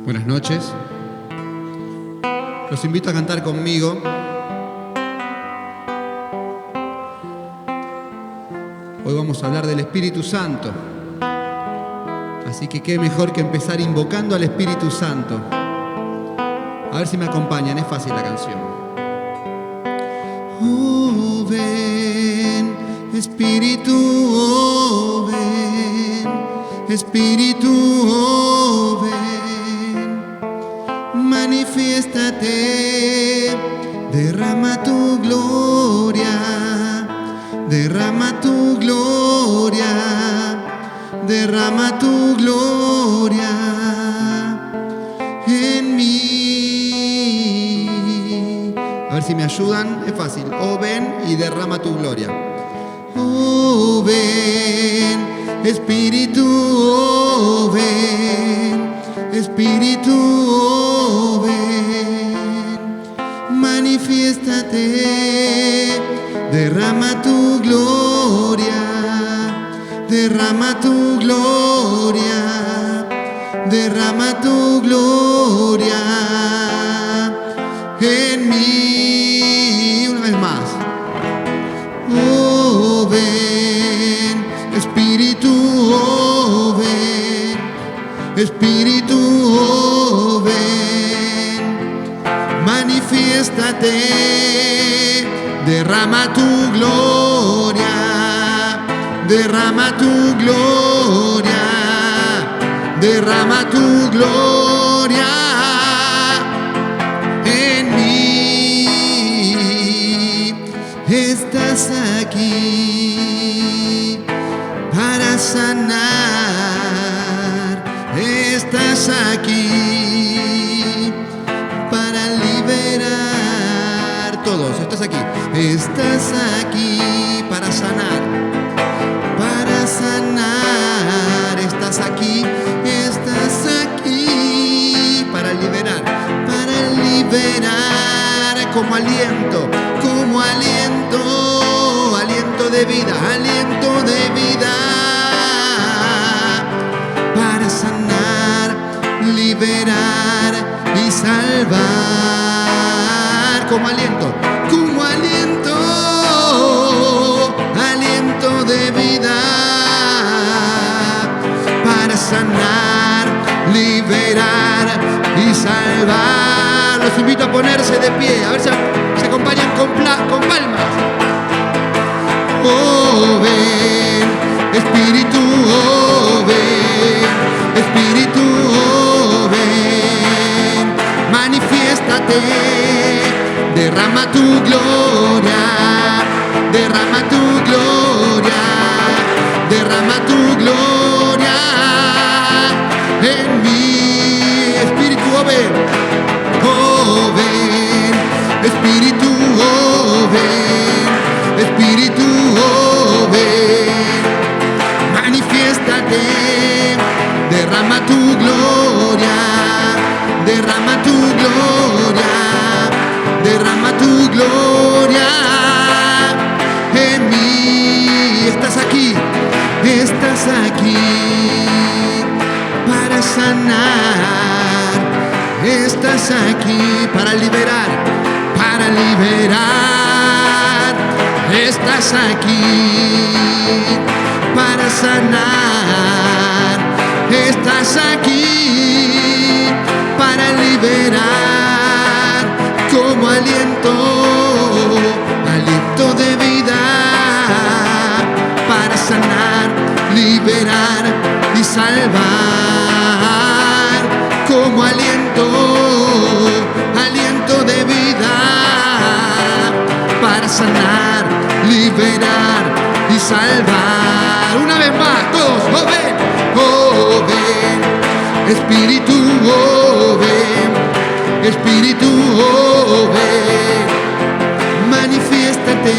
Buenas noches. Los invito a cantar conmigo. Hoy vamos a hablar del Espíritu Santo. Así que qué mejor que empezar invocando al Espíritu Santo. A ver si me acompañan, es fácil la canción. Oh, ven, Espíritu, oh, ven, Espíritu, oh, ven, manifiéstate, derrama tu gloria, derrama tu gloria, derrama tu gloria en mí. A ver si me ayudan, es fácil. Oh, ven y derrama tu gloria. Oh, ven, Espíritu, oh, ven, Espíritu, oh, ven, manifiéstate, derrama tu gloria, derrama tu gloria, derrama tu gloria en mí. Una vez más. Oh, ven, Espíritu, oh, ven, Espíritu, oh, ven, manifiéstate, derrama tu gloria, derrama tu gloria, derrama tu gloria en mí. Estás aquí para sanar, estás aquí para liberar. Todos, estás aquí para sanar, estás aquí para liberar, como aliento, aliento de vida, para sanar, liberar y salvar, como aliento, aliento de vida, para sanar, liberar y salvar. Los invito a ponerse de pie, a ver si se acompañan con palmas. Oh, ven, Espíritu, oh, ven, Espíritu, oh, ven, manifiéstate, derrama tu gloria, derrama tu gloria, derrama tu gloria en mí. Espíritu, oh, ven, Espíritu, oh, ven, Espíritu, oh, ven, manifiéstate, derrama tu gloria, derrama tu gloria, derrama tu gloria en mí. Estás aquí para sanar, estás aquí para liberar, estás aquí para sanar, estás aquí para liberar, como aliento de vida, para sanar, liberar y salvar, como aliento de vida, para sanar, liberar y salvar. Una vez más, todos, oh, ven, Espíritu, oh, ven, Espíritu, oh, ven, manifiéstate,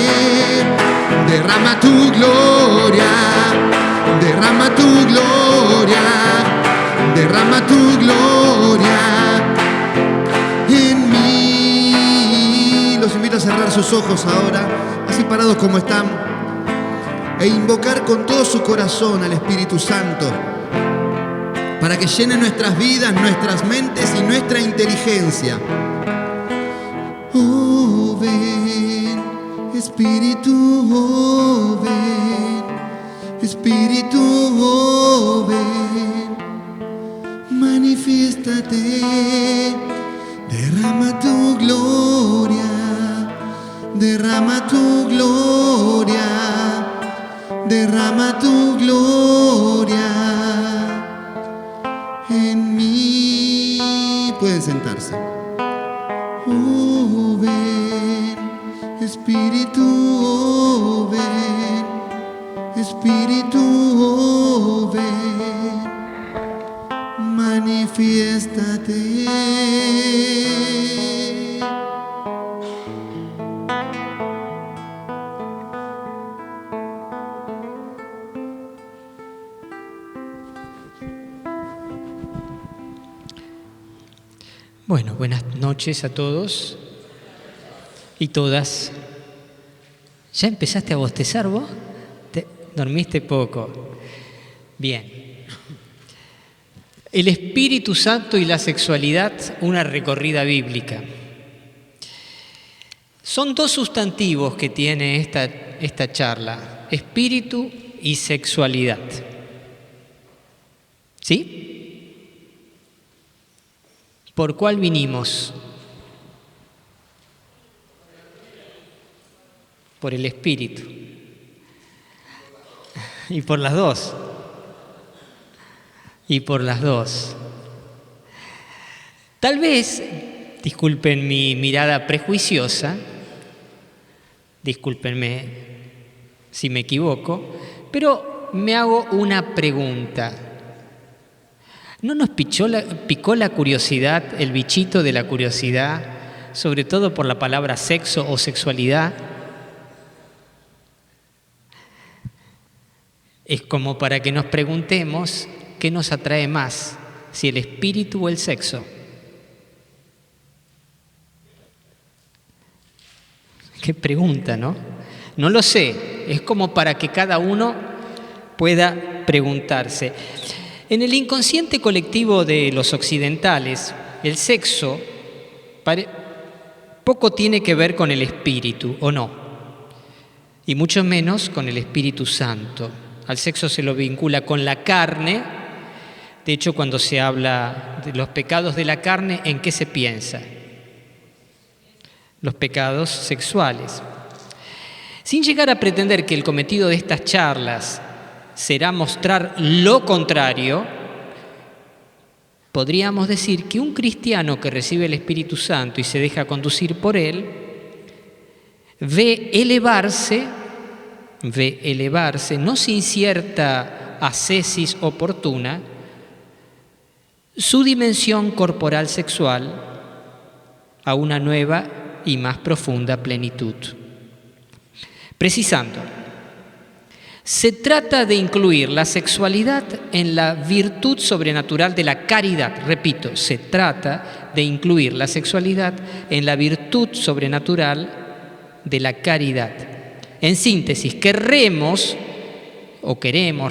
derrama tu gloria, derrama tu gloria, derrama tu gloria en mí. Los invito a cerrar sus ojos ahora, así parados como están, e invocar con todo su corazón al Espíritu Santo para que llene nuestras vidas, nuestras mentes y nuestra inteligencia. Oh, ven, Espíritu, oh, ven, Espíritu, oh, ven, manifiéstate, derrama tu gloria, derrama tu gloria, derrama tu gloria en mí. Pueden sentarse. Oh, ven, Espíritu, oh, ven, Espíritu, oh, ven, manifiéstate. Bueno, buenas noches a todos y todas. ¿Ya empezaste a bostezar vos? ¿Dormiste poco? Bien. El Espíritu Santo y la sexualidad, una recorrida bíblica. Son dos sustantivos que tiene esta charla, espíritu y sexualidad. ¿Sí? ¿Por cuál vinimos? Por el Espíritu. Y por las dos. Y por las dos. Tal vez, disculpen mi mirada prejuiciosa, discúlpenme si me equivoco, pero me hago una pregunta. ¿No nos picó la curiosidad, el bichito de la curiosidad, sobre todo por la palabra sexo o sexualidad? Es como para que nos preguntemos qué nos atrae más, si el espíritu o el sexo. Qué pregunta, ¿no? No lo sé, es como para que cada uno pueda preguntarse. En el inconsciente colectivo de los occidentales, el sexo poco tiene que ver con el espíritu, ¿o no? Y mucho menos con el Espíritu Santo. Al sexo se lo vincula con la carne. De hecho, cuando se habla de los pecados de la carne, ¿en qué se piensa? Los pecados sexuales. Sin llegar a pretender que el cometido de estas charlas será mostrar lo contrario, podríamos decir que un cristiano que recibe el Espíritu Santo y se deja conducir por él, ve elevarse, no sin cierta ascesis oportuna, su dimensión corporal sexual a una nueva y más profunda plenitud. Precisando, se trata de incluir la sexualidad en la virtud sobrenatural de la caridad. Repito, se trata de incluir la sexualidad en la virtud sobrenatural de la caridad. En síntesis, queremos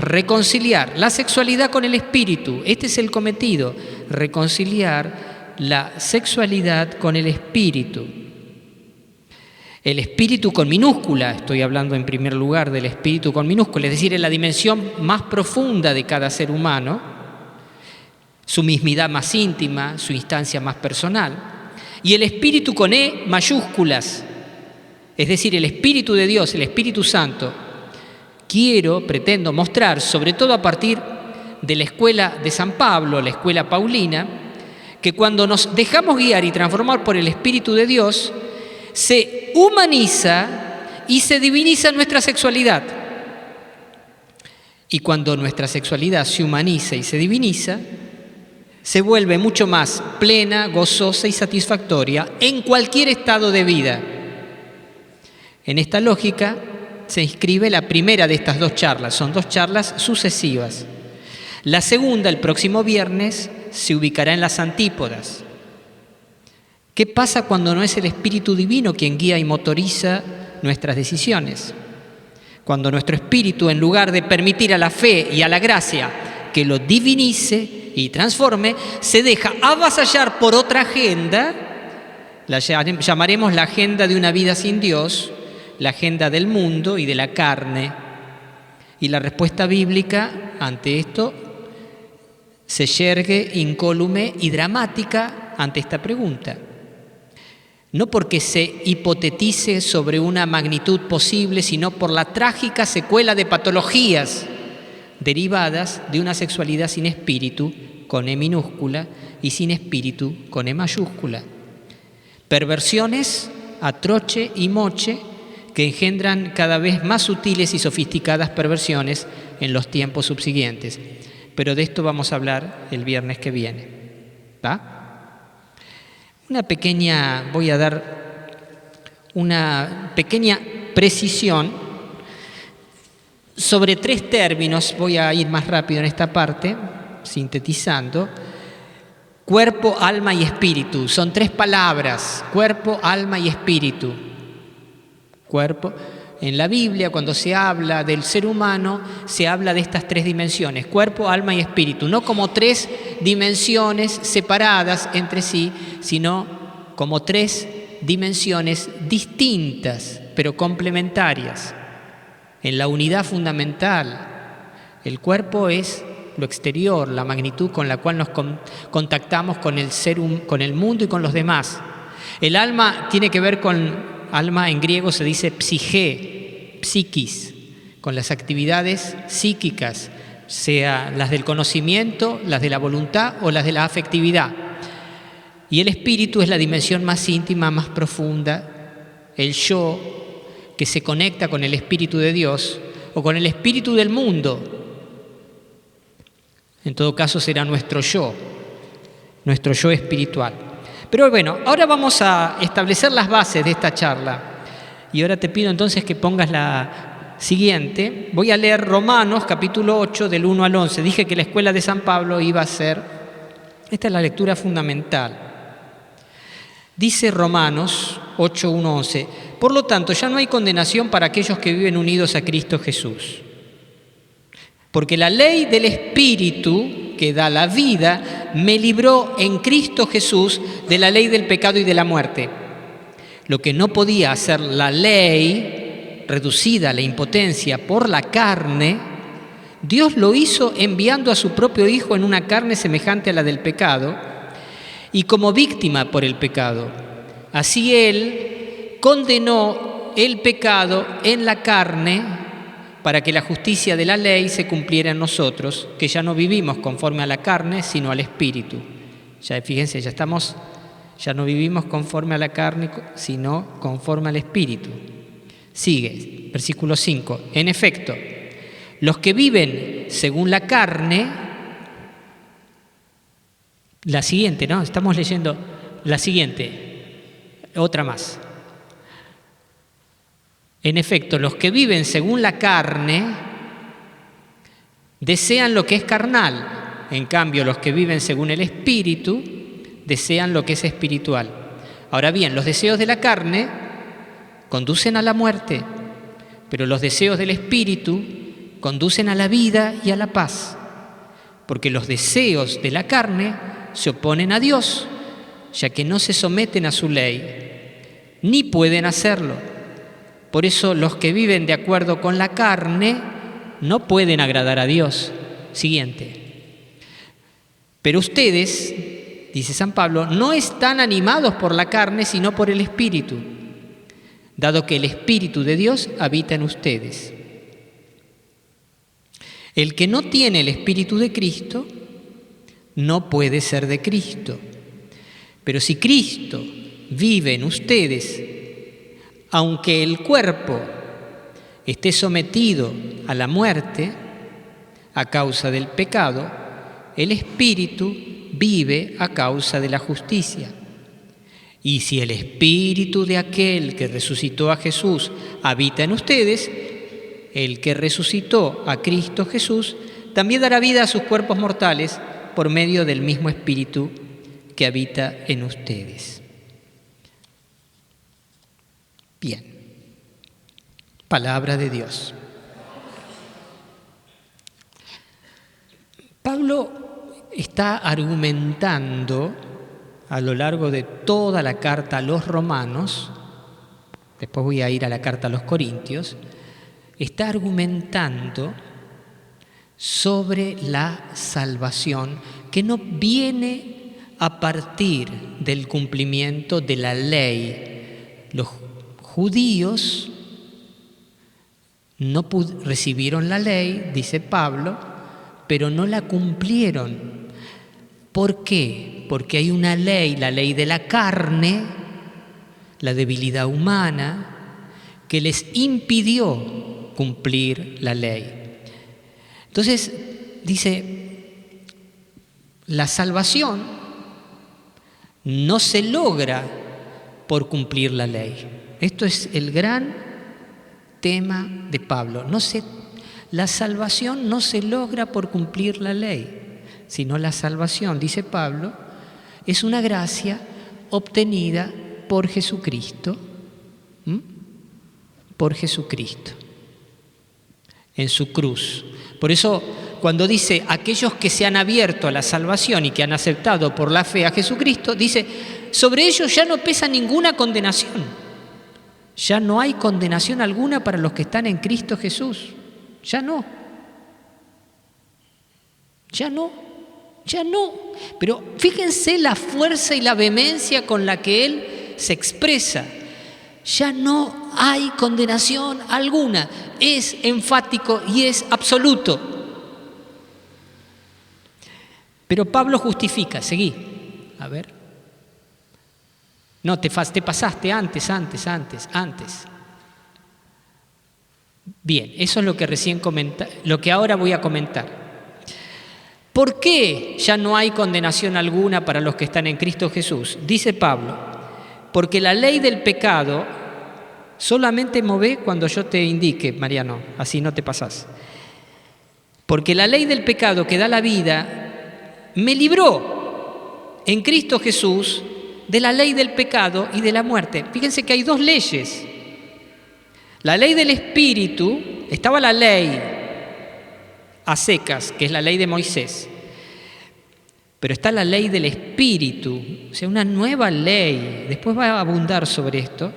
reconciliar la sexualidad con el espíritu. Este es el cometido, reconciliar la sexualidad con el espíritu. El espíritu con minúscula, estoy hablando en primer lugar del espíritu con minúscula, es decir, en la dimensión más profunda de cada ser humano, su mismidad más íntima, su instancia más personal, y el espíritu con E mayúsculas, es decir, el Espíritu de Dios, el Espíritu Santo. Pretendo mostrar, sobre todo a partir de la escuela de San Pablo, la escuela paulina, que cuando nos dejamos guiar y transformar por el Espíritu de Dios, se humaniza y se diviniza nuestra sexualidad. Y cuando nuestra sexualidad se humaniza y se diviniza, se vuelve mucho más plena, gozosa y satisfactoria en cualquier estado de vida. En esta lógica se inscribe la primera de estas dos charlas. Son dos charlas sucesivas. La segunda, el próximo viernes, se ubicará en las antípodas. ¿Qué pasa cuando no es el Espíritu Divino quien guía y motoriza nuestras decisiones? Cuando nuestro espíritu, en lugar de permitir a la fe y a la gracia que lo divinice, y transforme, se deja avasallar por otra agenda, la llamaremos la agenda de una vida sin Dios, la agenda del mundo y de la carne. Y la respuesta bíblica ante esto se yergue incólume y dramática ante esta pregunta. No porque se hipotetice sobre una magnitud posible, sino por la trágica secuela de patologías derivadas de una sexualidad sin espíritu, con E minúscula, y sin espíritu, con E mayúscula. Perversiones a troche y moche que engendran cada vez más sutiles y sofisticadas perversiones en los tiempos subsiguientes. Pero de esto vamos a hablar el viernes que viene. ¿Va? Voy a dar una pequeña precisión sobre 3 términos. Voy a ir más rápido en esta parte, sintetizando. Cuerpo, alma y espíritu. Son 3 palabras: cuerpo, alma y espíritu. Cuerpo. En la Biblia, cuando se habla del ser humano, se habla de estas 3 dimensiones: cuerpo, alma y espíritu. No como 3 dimensiones separadas entre sí, sino como 3 dimensiones distintas, pero complementarias. En la unidad fundamental, el cuerpo es lo exterior, la magnitud con la cual nos contactamos con con el mundo y con los demás. El alma tiene que ver con... Alma en griego se dice psique, psiquis, con las actividades psíquicas, sea las del conocimiento, las de la voluntad o las de la afectividad. Y el espíritu es la dimensión más íntima, más profunda, el yo que se conecta con el espíritu de Dios o con el espíritu del mundo. En todo caso será nuestro yo espiritual. Pero bueno, ahora vamos a establecer las bases de esta charla. Y ahora te pido entonces que pongas la siguiente. Voy a leer Romanos, capítulo 8, del 1 al 11. Dije que la escuela de San Pablo iba a ser... Esta es la lectura fundamental. Dice Romanos 8, 1, 11. Por lo tanto, ya no hay condenación para aquellos que viven unidos a Cristo Jesús. Porque la ley del Espíritu que da la vida me libró en Cristo Jesús de la ley del pecado y de la muerte. Lo que no podía hacer la ley, reducida a la impotencia por la carne, Dios lo hizo enviando a su propio Hijo en una carne semejante a la del pecado y como víctima por el pecado. Así Él condenó el pecado en la carne para que la justicia de la ley se cumpliera en nosotros, que ya no vivimos conforme a la carne, sino al Espíritu. Ya fíjense, ya no vivimos conforme a la carne, sino conforme al Espíritu. Sigue, versículo 5. En efecto, los que viven según la carne, la siguiente, ¿no? Estamos leyendo la siguiente, otra más. En efecto, los que viven según la carne desean lo que es carnal. En cambio, los que viven según el Espíritu desean lo que es espiritual. Ahora bien, los deseos de la carne conducen a la muerte, pero los deseos del Espíritu conducen a la vida y a la paz. Porque los deseos de la carne se oponen a Dios, ya que no se someten a su ley, ni pueden hacerlo. Por eso los que viven de acuerdo con la carne no pueden agradar a Dios. Siguiente. Pero ustedes, dice San Pablo, no están animados por la carne, sino por el Espíritu, dado que el Espíritu de Dios habita en ustedes. El que no tiene el Espíritu de Cristo no puede ser de Cristo. Pero si Cristo vive en ustedes, aunque el cuerpo esté sometido a la muerte a causa del pecado, el Espíritu vive a causa de la justicia. Y si el Espíritu de aquel que resucitó a Jesús habita en ustedes, el que resucitó a Cristo Jesús también dará vida a sus cuerpos mortales por medio del mismo Espíritu que habita en ustedes. Bien, palabra de Dios. Pablo está argumentando a lo largo de toda la carta a los romanos, después voy a ir a la carta a los corintios, está argumentando sobre la salvación que no viene a partir del cumplimiento de la ley. Los judíos no recibieron la ley, dice Pablo, pero no la cumplieron. ¿Por qué? Porque hay una ley, la ley de la carne, la debilidad humana, que les impidió cumplir la ley. Entonces, dice, la salvación no se logra por cumplir la ley. Esto es el gran tema de Pablo. La salvación no se logra por cumplir la ley, sino la salvación, dice Pablo, es una gracia obtenida por Jesucristo, por Jesucristo, en su cruz. Por eso, cuando dice aquellos que se han abierto a la salvación y que han aceptado por la fe a Jesucristo, dice, sobre ellos ya no pesa ninguna condenación. Ya no hay condenación alguna para los que están en Cristo Jesús. Ya no. Pero fíjense la fuerza y la vehemencia con la que él se expresa. Ya no hay condenación alguna. Es enfático y es absoluto. Pero Pablo justifica. Seguí. A ver. No, te pasaste antes. Bien, eso es lo que recién comenté, lo que ahora voy a comentar. ¿Por qué ya no hay condenación alguna para los que están en Cristo Jesús? Dice Pablo, porque la ley del pecado, solamente move cuando yo te indique, Mariano, así no te pasás. Porque la ley del pecado que da la vida me libró en Cristo Jesús de la ley del pecado y de la muerte. Fíjense que hay dos leyes. La ley del Espíritu, estaba la ley a secas, que es la ley de Moisés, pero está la ley del Espíritu, o sea, una nueva ley. Después va a abundar sobre esto.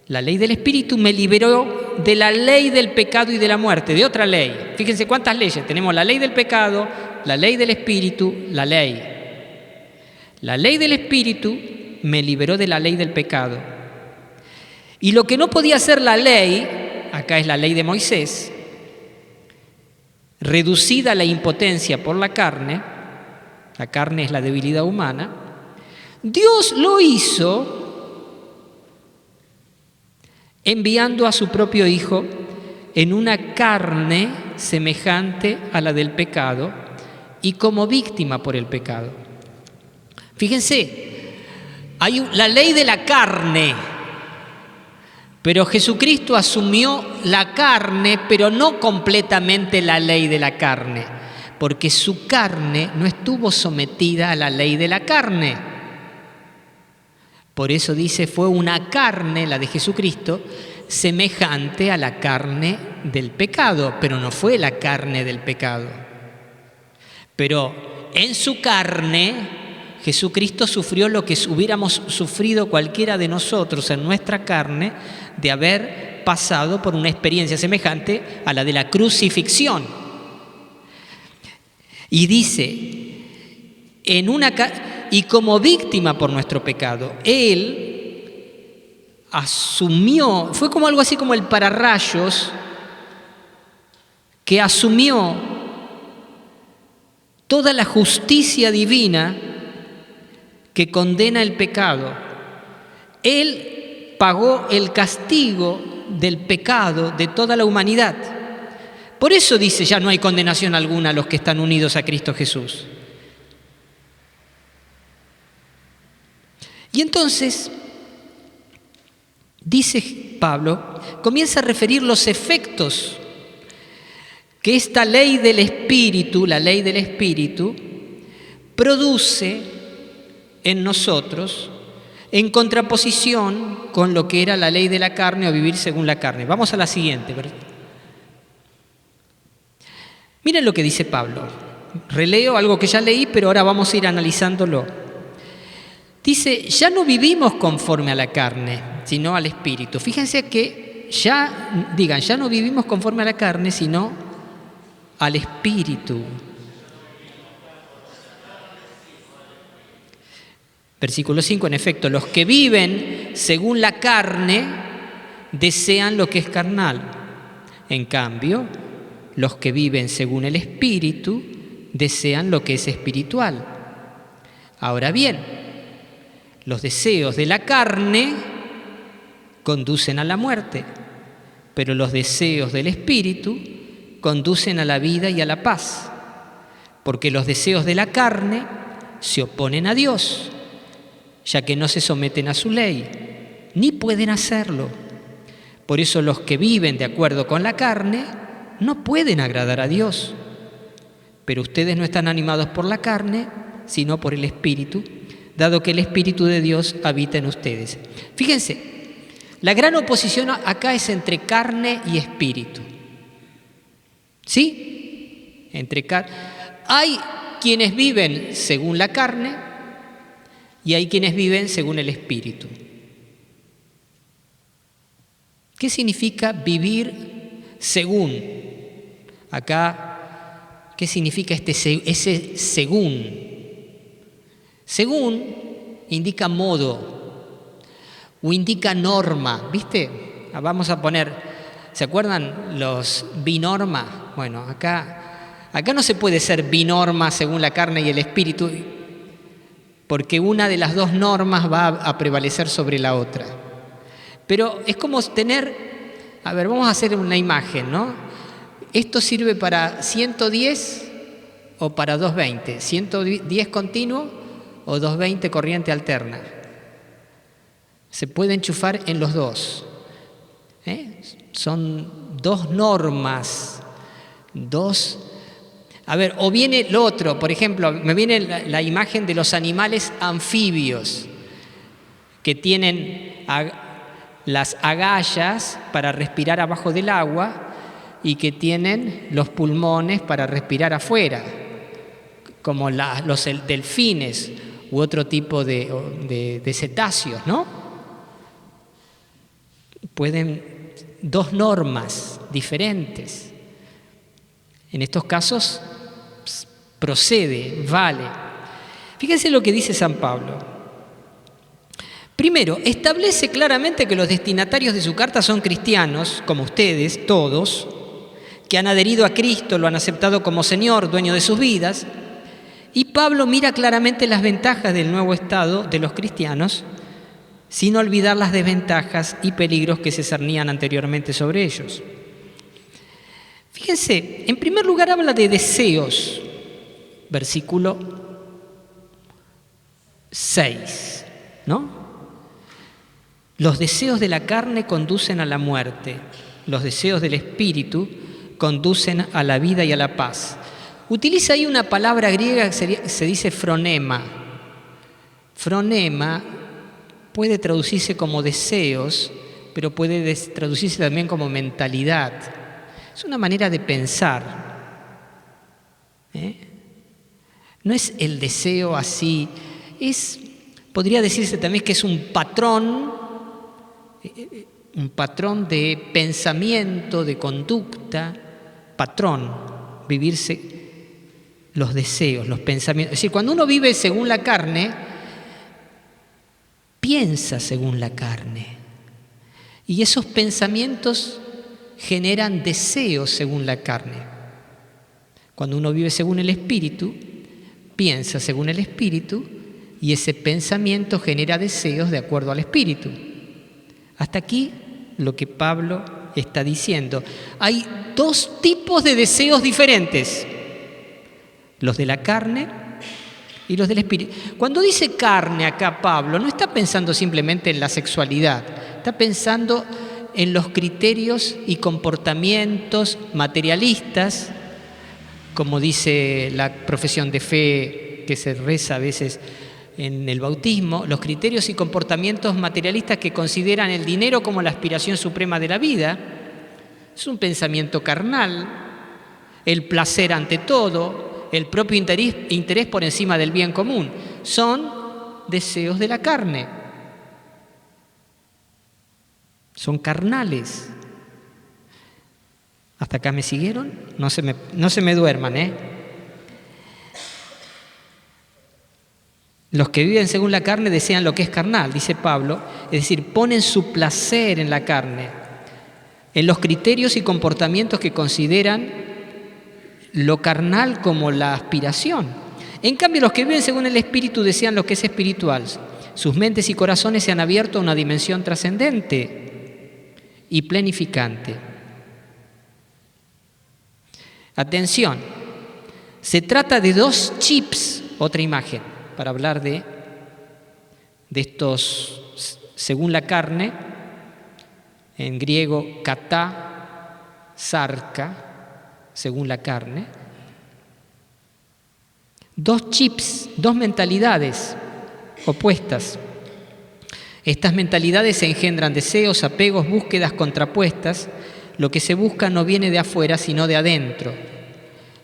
La ley del Espíritu me liberó de la ley del pecado y de la muerte, de otra ley. Fíjense cuántas leyes. Tenemos la ley del pecado, la ley del Espíritu, la ley. La ley del Espíritu me liberó de la ley del pecado. Y lo que no podía hacer la ley, acá es la ley de Moisés, reducida a la impotencia por la carne es la debilidad humana, Dios lo hizo enviando a su propio Hijo en una carne semejante a la del pecado y como víctima por el pecado. Fíjense, hay la ley de la carne, pero Jesucristo asumió la carne, pero no completamente la ley de la carne, porque su carne no estuvo sometida a la ley de la carne. Por eso dice, fue una carne, la de Jesucristo, semejante a la carne del pecado, pero no fue la carne del pecado. Pero en su carne, Jesucristo sufrió lo que hubiéramos sufrido cualquiera de nosotros en nuestra carne, de haber pasado por una experiencia semejante a la de la crucifixión. Y dice, y como víctima por nuestro pecado, Él asumió, fue como algo así como el pararrayos, que asumió toda la justicia divina que condena el pecado. Él pagó el castigo del pecado de toda la humanidad. Por eso dice, ya no hay condenación alguna a los que están unidos a Cristo Jesús. Y entonces, dice Pablo, comienza a referir los efectos que esta ley del Espíritu, la ley del Espíritu, produce en nosotros, en contraposición con lo que era la ley de la carne o vivir según la carne. Vamos a la siguiente. Miren lo que dice Pablo. releo algo que ya leí, pero ahora vamos a ir analizándolo. Dice, ya no vivimos conforme a la carne, sino al Espíritu. Fíjense que ya no vivimos conforme a la carne, sino al Espíritu. Versículo 5, en efecto, los que viven según la carne desean lo que es carnal. En cambio, los que viven según el Espíritu desean lo que es espiritual. Ahora bien, los deseos de la carne conducen a la muerte, pero los deseos del Espíritu conducen a la vida y a la paz, porque los deseos de la carne se oponen a Dios, ya que no se someten a su ley, ni pueden hacerlo. Por eso los que viven de acuerdo con la carne no pueden agradar a Dios. Pero ustedes no están animados por la carne, sino por el Espíritu, dado que el Espíritu de Dios habita en ustedes. Fíjense, la gran oposición acá es entre carne y espíritu. ¿Sí? Hay quienes viven según la carne y hay quienes viven según el Espíritu. ¿Qué significa vivir según? Acá, ¿qué significa ese según? Según indica modo o indica norma, ¿viste? Vamos a poner, ¿se acuerdan los binorma? Bueno, acá no se puede ser binorma según la carne y el espíritu, porque una de las dos normas va a prevalecer sobre la otra. Pero es como tener, vamos a hacer una imagen, ¿no? Esto sirve para 110 o para 220, 110 continuo o 220 corriente alterna. Se puede enchufar en los dos. Son dos normas, o viene lo otro, por ejemplo, me viene la imagen de los animales anfibios que tienen las agallas para respirar abajo del agua y que tienen los pulmones para respirar afuera, como los delfines u otro tipo de cetáceos, ¿no? Pueden dos normas diferentes. En estos casos procede, vale. Fíjense lo que dice San Pablo. Primero, establece claramente que los destinatarios de su carta son cristianos, como ustedes, todos, que han adherido a Cristo, lo han aceptado como Señor, dueño de sus vidas. Y Pablo mira claramente las ventajas del nuevo estado de los cristianos, sin olvidar las desventajas y peligros que se cernían anteriormente sobre ellos. Fíjense, en primer lugar habla de deseos, versículo 6, ¿no? Los deseos de la carne conducen a la muerte, los deseos del espíritu conducen a la vida y a la paz. Utiliza ahí una palabra griega que se dice fronema. Fronema puede traducirse como deseos, pero puede traducirse también como mentalidad. Es una manera de pensar. No es el deseo así, podría decirse también que es un patrón de pensamiento, de conducta, vivirse los deseos, los pensamientos. Es decir, cuando uno vive según la carne, piensa según la carne. Y esos pensamientos generan deseos según la carne. Cuando uno vive según el Espíritu, piensa según el Espíritu y ese pensamiento genera deseos de acuerdo al Espíritu. Hasta aquí lo que Pablo está diciendo. Hay dos tipos de deseos diferentes, los de la carne y los del Espíritu. Cuando dice carne acá Pablo, no está pensando simplemente en la sexualidad, está pensando en los criterios y comportamientos materialistas, como dice la profesión de fe que se reza a veces en el bautismo, los criterios y comportamientos materialistas que consideran el dinero como la aspiración suprema de la vida. Es un pensamiento carnal, el placer ante todo, el propio interés por encima del bien común. Son deseos de la carne. Son carnales. ¿Hasta acá me siguieron? No se me duerman, ¿eh? Los que viven según la carne desean lo que es carnal, dice Pablo, es decir, ponen su placer en la carne, en los criterios y comportamientos que consideran lo carnal como la aspiración. En cambio, los que viven según el Espíritu desean lo que es espiritual. Sus mentes y corazones se han abierto a una dimensión trascendente y plenificante. Atención, se trata de dos chips, otra imagen, para hablar de estos, según la carne, en griego, katá, sarca, según la carne. Dos chips, dos mentalidades opuestas. Estas mentalidades engendran deseos, apegos, búsquedas contrapuestas. Lo que se busca no viene de afuera, sino de adentro.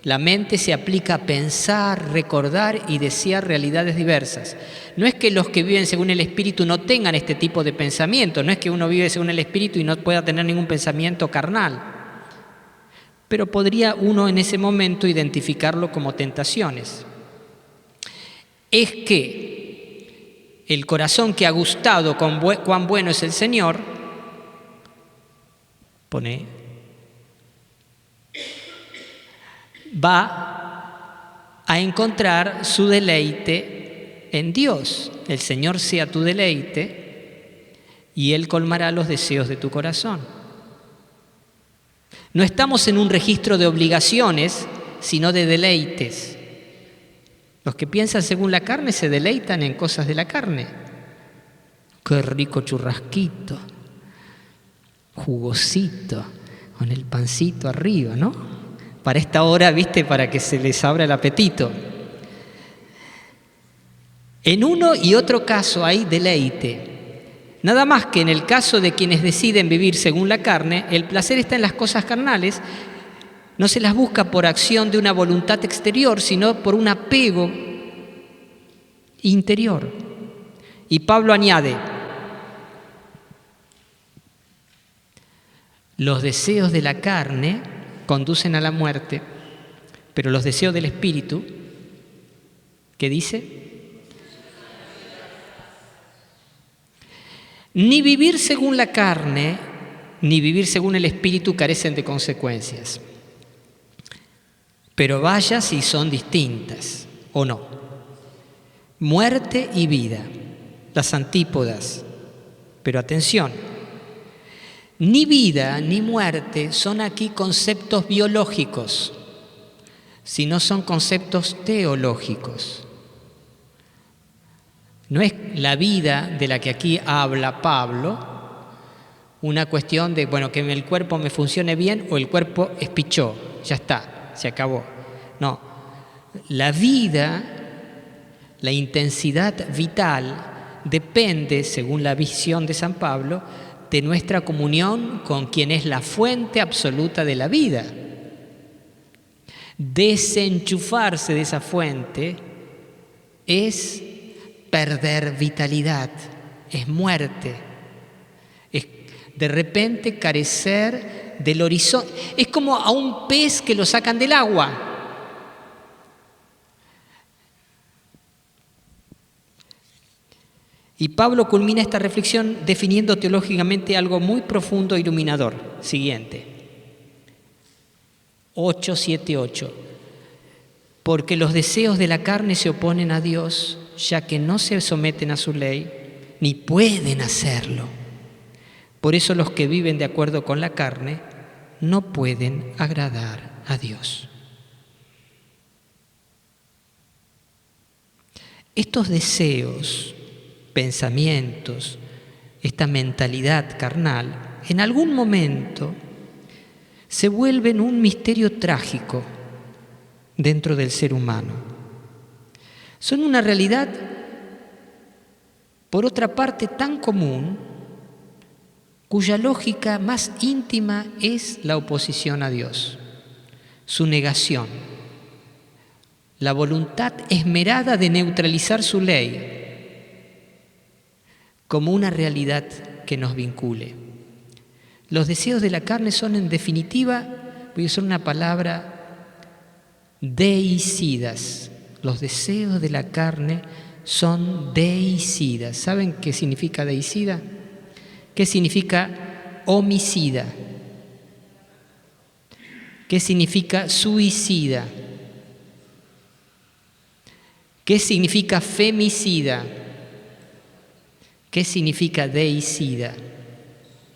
La mente se aplica a pensar, recordar y desear realidades diversas. No es que los que viven según el Espíritu no tengan este tipo de pensamiento, no es que uno vive según el Espíritu y no pueda tener ningún pensamiento carnal. Pero podría uno en ese momento identificarlo como tentaciones. Es que el corazón que ha gustado cuán bueno es el Señor, va a encontrar su deleite en Dios. El Señor sea tu deleite y Él colmará los deseos de tu corazón. No estamos en un registro de obligaciones, sino de deleites. Los que piensan según la carne se deleitan en cosas de la carne. Qué rico churrasquito, jugosito, con el pancito arriba, ¿no? Para esta hora, ¿viste? Para que se les abra el apetito. En uno y otro caso hay deleite. Nada más que en el caso de quienes deciden vivir según la carne, el placer está en las cosas carnales. No se las busca por acción de una voluntad exterior, sino por un apego interior. Y Pablo añade: los deseos de la carne conducen a la muerte, pero los deseos del Espíritu, ¿qué dice? Ni vivir según la carne, ni vivir según el Espíritu carecen de consecuencias. Pero vaya si son distintas, ¿o no? Muerte y vida, las antípodas. Pero atención, ni vida ni muerte son aquí conceptos biológicos, sino son conceptos teológicos. No es la vida de la que aquí habla Pablo una cuestión de, bueno, que el cuerpo me funcione bien o el cuerpo espichó, ya está, se acabó. No, la vida, la intensidad vital depende, según la visión de San Pablo, de nuestra comunión con quien es la fuente absoluta de la vida. Desenchufarse de esa fuente es perder vitalidad, es muerte, es de repente carecer del horizonte. Es como a un pez que lo sacan del agua. Y Pablo culmina esta reflexión definiendo teológicamente algo muy profundo e iluminador. Siguiente. 8:7-8. Porque los deseos de la carne se oponen a Dios, ya que no se someten a su ley, ni pueden hacerlo. Por eso los que viven de acuerdo con la carne no pueden agradar a Dios. Estos deseos, pensamientos, esta mentalidad carnal, en algún momento se vuelven un misterio trágico dentro del ser humano. Son una realidad, por otra parte, tan común, cuya lógica más íntima es la oposición a Dios, su negación, la voluntad esmerada de neutralizar su ley como una realidad que nos vincule. Los deseos de la carne son, en definitiva, voy a usar una palabra, deicidas. Los deseos de la carne son deicidas. ¿Saben qué significa deicida? ¿Qué significa homicida? ¿Qué significa suicida? ¿Qué significa femicida? ¿Qué significa deicida?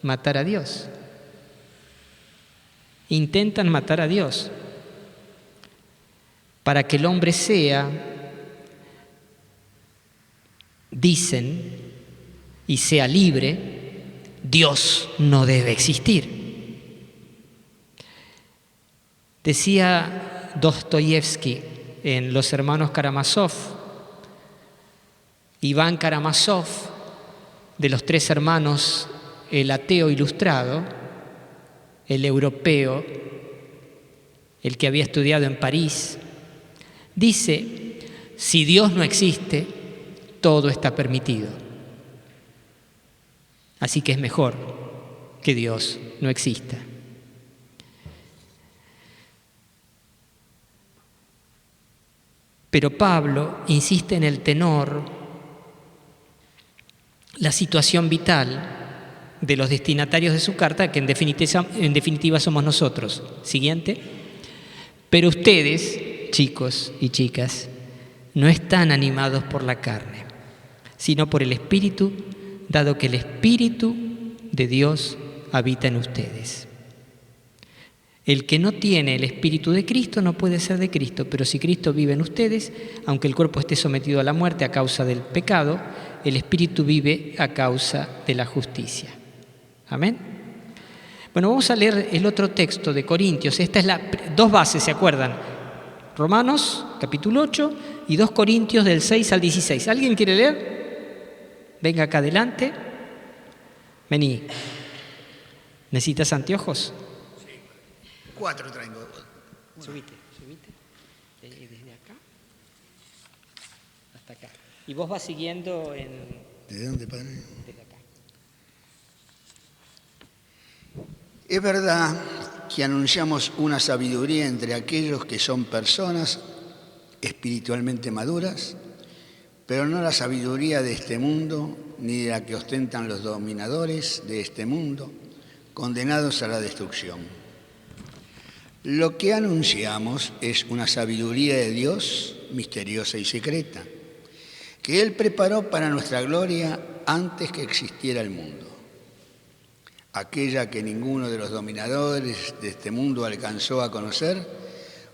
Matar a Dios. Intentan matar a Dios para que el hombre sea, dicen, y sea libre. Dios no debe existir. Decía Dostoyevsky en Los hermanos Karamazov, Iván Karamazov, de los tres hermanos, el ateo ilustrado, el europeo, el que había estudiado en París, dice: si Dios no existe, todo está permitido. Así que es mejor que Dios no exista. Pero Pablo insiste en el tenor, la situación vital de los destinatarios de su carta, que en definitiva somos nosotros. Siguiente. Pero ustedes, chicos y chicas, no están animados por la carne, sino por el Espíritu, dado que el Espíritu de Dios habita en ustedes. El que no tiene el Espíritu de Cristo no puede ser de Cristo, pero si Cristo vive en ustedes, aunque el cuerpo esté sometido a la muerte a causa del pecado, el Espíritu vive a causa de la justicia. Amén. Bueno, vamos a leer el otro texto de Corintios. Esta es dos bases, ¿se acuerdan? Romanos, capítulo 8, y 2 Corintios del 6 al 16. ¿Alguien quiere leer? Venga acá adelante. Vení. ¿Necesitas anteojos? 4 traigo. Subite. Desde acá hasta acá. Y vos vas siguiendo en... ¿De dónde, padre? Desde acá. Es verdad que anunciamos una sabiduría entre aquellos que son personas espiritualmente maduras, pero no la sabiduría de este mundo, ni de la que ostentan los dominadores de este mundo, condenados a la destrucción. Lo que anunciamos es una sabiduría de Dios misteriosa y secreta, que Él preparó para nuestra gloria antes que existiera el mundo. Aquella que ninguno de los dominadores de este mundo alcanzó a conocer,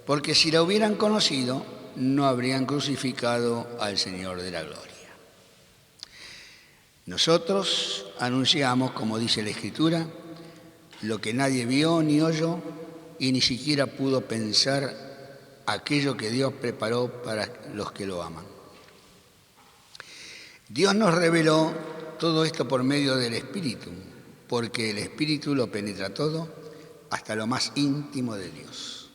porque si la hubieran conocido, no habrían crucificado al Señor de la gloria. Nosotros anunciamos, como dice la Escritura, lo que nadie vio ni oyó, y ni siquiera pudo pensar aquello que Dios preparó para los que lo aman. Dios nos reveló todo esto por medio del Espíritu, porque el Espíritu lo penetra todo, hasta lo más íntimo de Dios.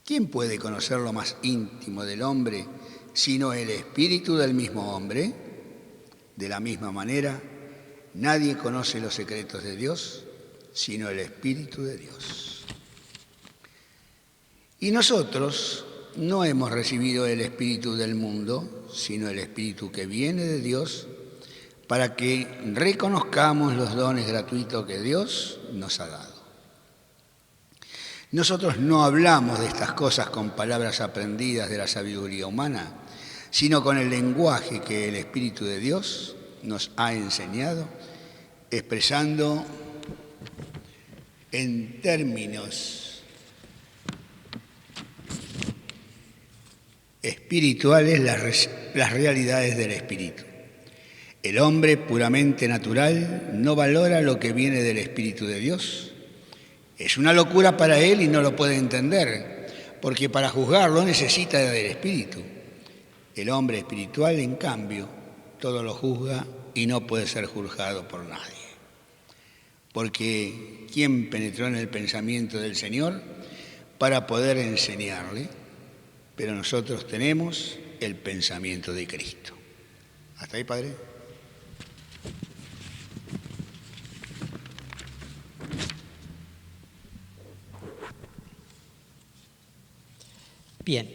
¿Quién puede conocer lo más íntimo del hombre, sino el Espíritu del mismo hombre? De la misma manera, nadie conoce los secretos de Dios, sino el Espíritu de Dios. Y nosotros no hemos recibido el espíritu del mundo, sino el Espíritu que viene de Dios, para que reconozcamos los dones gratuitos que Dios nos ha dado. Nosotros no hablamos de estas cosas con palabras aprendidas de la sabiduría humana, sino con el lenguaje que el Espíritu de Dios nos ha enseñado, expresando en términos espirituales las realidades del Espíritu. El hombre puramente natural no valora lo que viene del Espíritu de Dios. Es una locura para él y no lo puede entender, porque para juzgarlo necesita del Espíritu. El hombre espiritual, en cambio, todo lo juzga y no puede ser juzgado por nadie. Porque ¿quién penetró en el pensamiento del Señor para poder enseñarle? pero nosotros tenemos el pensamiento de Cristo. ¿Hasta ahí, Padre? Bien.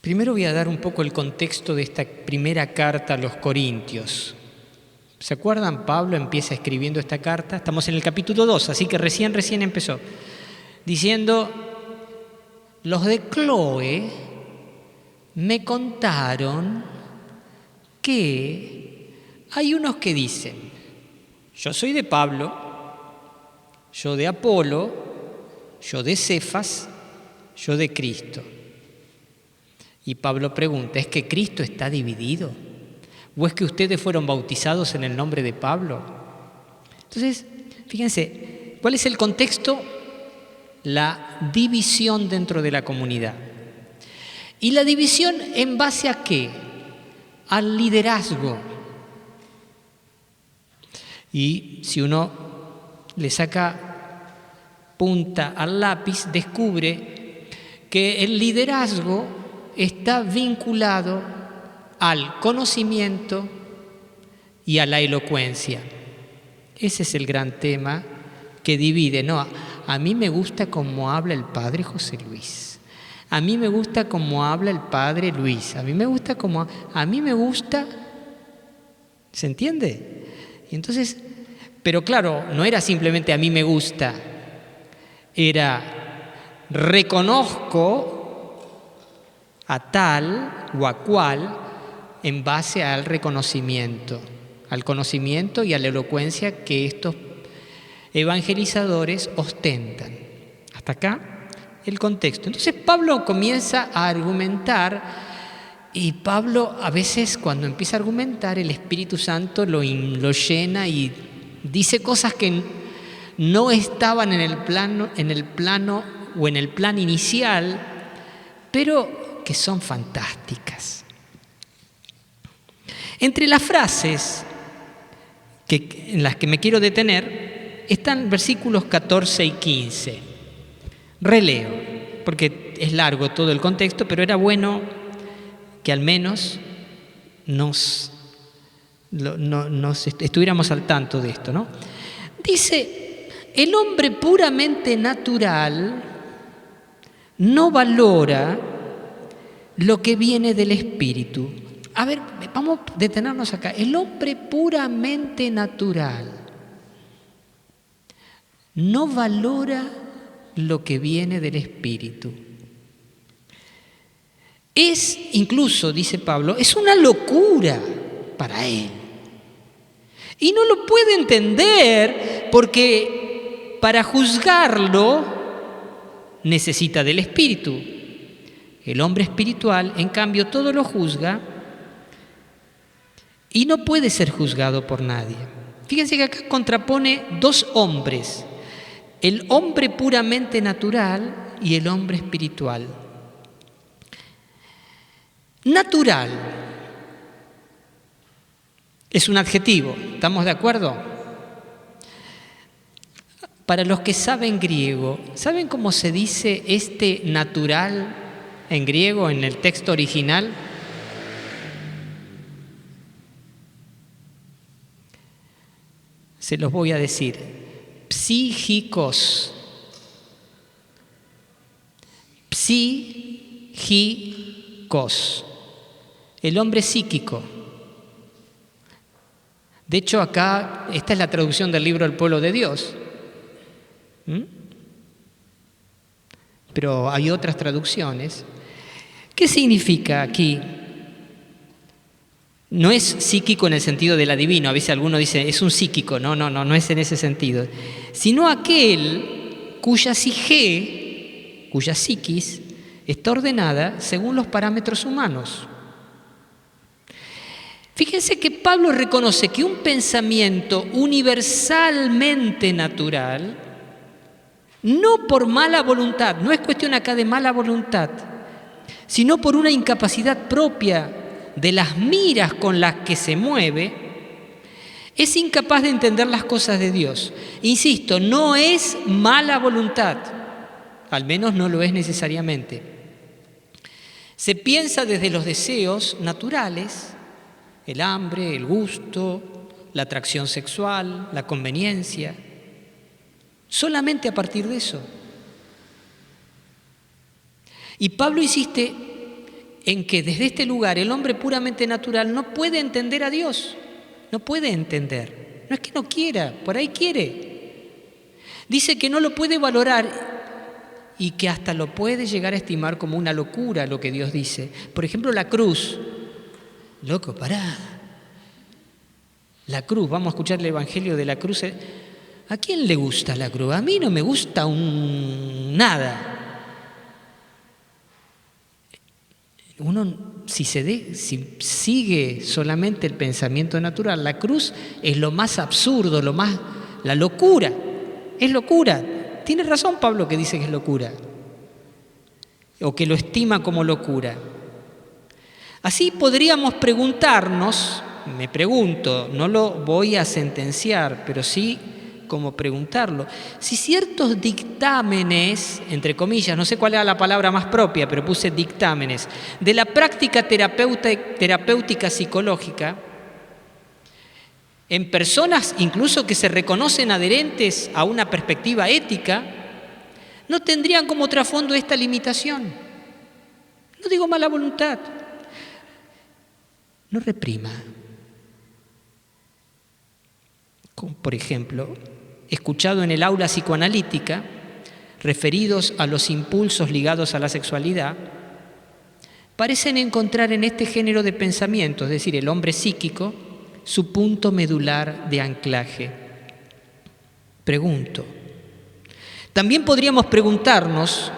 Primero voy a dar un poco el contexto de esta primera carta a los Corintios. ¿Se acuerdan? Pablo empieza escribiendo esta carta. Estamos en el capítulo 2, así que recién empezó. Diciendo, los de Cloe me contaron que hay unos que dicen, yo soy de Pablo, yo de Apolo, yo de Cefas, yo de Cristo. Y Pablo pregunta, ¿es que Cristo está dividido? ¿O es que ustedes fueron bautizados en el nombre de Pablo? Entonces, fíjense, ¿cuál es el contexto? La división dentro de la comunidad. ¿Y la división en base a qué? Al liderazgo. Y si uno le saca punta al lápiz, descubre que el liderazgo está vinculado al conocimiento y a la elocuencia. Ese es el gran tema que divide. No, a mí me gusta cómo habla el padre José Luis. A mí me gusta cómo habla el padre Luis. A mí me gusta cómo... A mí me gusta... ¿Se entiende? Y entonces, pero claro, no era simplemente a mí me gusta. Era reconozco a tal o a cual en base al reconocimiento, al conocimiento y a la elocuencia que estos evangelizadores ostentan. Hasta acá el contexto. Entonces Pablo comienza a argumentar y Pablo a veces cuando empieza a argumentar el Espíritu Santo lo llena y dice cosas que no estaban en el plano o en el plan inicial, pero que son fantásticas. Entre las frases en las que me quiero detener están versículos 14 y 15. Releo, porque es largo todo el contexto, pero era bueno que al menos estuviéramos al tanto de esto, ¿no? Dice, el hombre puramente natural no valora lo que viene del Espíritu. A ver, vamos a detenernos acá. El hombre puramente natural no valora lo que viene del Espíritu. Es, incluso, dice Pablo, es una locura para él. Y no lo puede entender porque para juzgarlo necesita del Espíritu. El hombre espiritual, en cambio, todo lo juzga y no puede ser juzgado por nadie. Fíjense que acá contrapone dos hombres, el hombre puramente natural y el hombre espiritual. Natural es un adjetivo, ¿estamos de acuerdo? Para los que saben griego, ¿saben cómo se dice este natural en griego, en el texto original? Se los voy a decir. Psíquicos. Psíquicos. El hombre psíquico. De hecho, acá, esta es la traducción del libro El pueblo de Dios. Pero hay otras traducciones. ¿Qué significa aquí? No es psíquico en el sentido del adivino. A veces alguno dice, es un psíquico. No es en ese sentido. Sino aquel cuya psique, cuya psiquis, está ordenada según los parámetros humanos. Fíjense que Pablo reconoce que un pensamiento universalmente natural, no por mala voluntad, no es cuestión acá de mala voluntad, sino por una incapacidad propia de las miras con las que se mueve, es incapaz de entender las cosas de Dios. Insisto, no es mala voluntad. al menos no lo es necesariamente. Se piensa desde los deseos naturales, el hambre, el gusto, la atracción sexual, la conveniencia, solamente a partir de eso. Y Pablo insiste en que desde este lugar el hombre puramente natural no puede entender a Dios, no puede entender. No es que no quiera, por ahí quiere. Dice que no lo puede valorar y que hasta lo puede llegar a estimar como una locura lo que Dios dice. Por ejemplo, la cruz. Loco, pará. La cruz, vamos a escuchar el evangelio de la cruz. ¿A quién le gusta la cruz? A mí no me gusta nada. Uno, si sigue solamente el pensamiento natural, la cruz es lo más absurdo, la locura. Es locura. Tiene razón Pablo que dice que es locura, o que lo estima como locura. Así podríamos preguntarnos, me pregunto, no lo voy a sentenciar, pero sí como preguntarlo, si ciertos dictámenes, entre comillas, no sé cuál era la palabra más propia, pero puse dictámenes, de la práctica terapéutica psicológica, en personas incluso que se reconocen adherentes a una perspectiva ética, no tendrían como trasfondo esta limitación. No digo mala voluntad, no reprima. Como por ejemplo, escuchado en el aula psicoanalítica, referidos a los impulsos ligados a la sexualidad, parecen encontrar en este género de pensamiento, es decir, el hombre psíquico, su punto medular de anclaje. Pregunto. También podríamos preguntarnos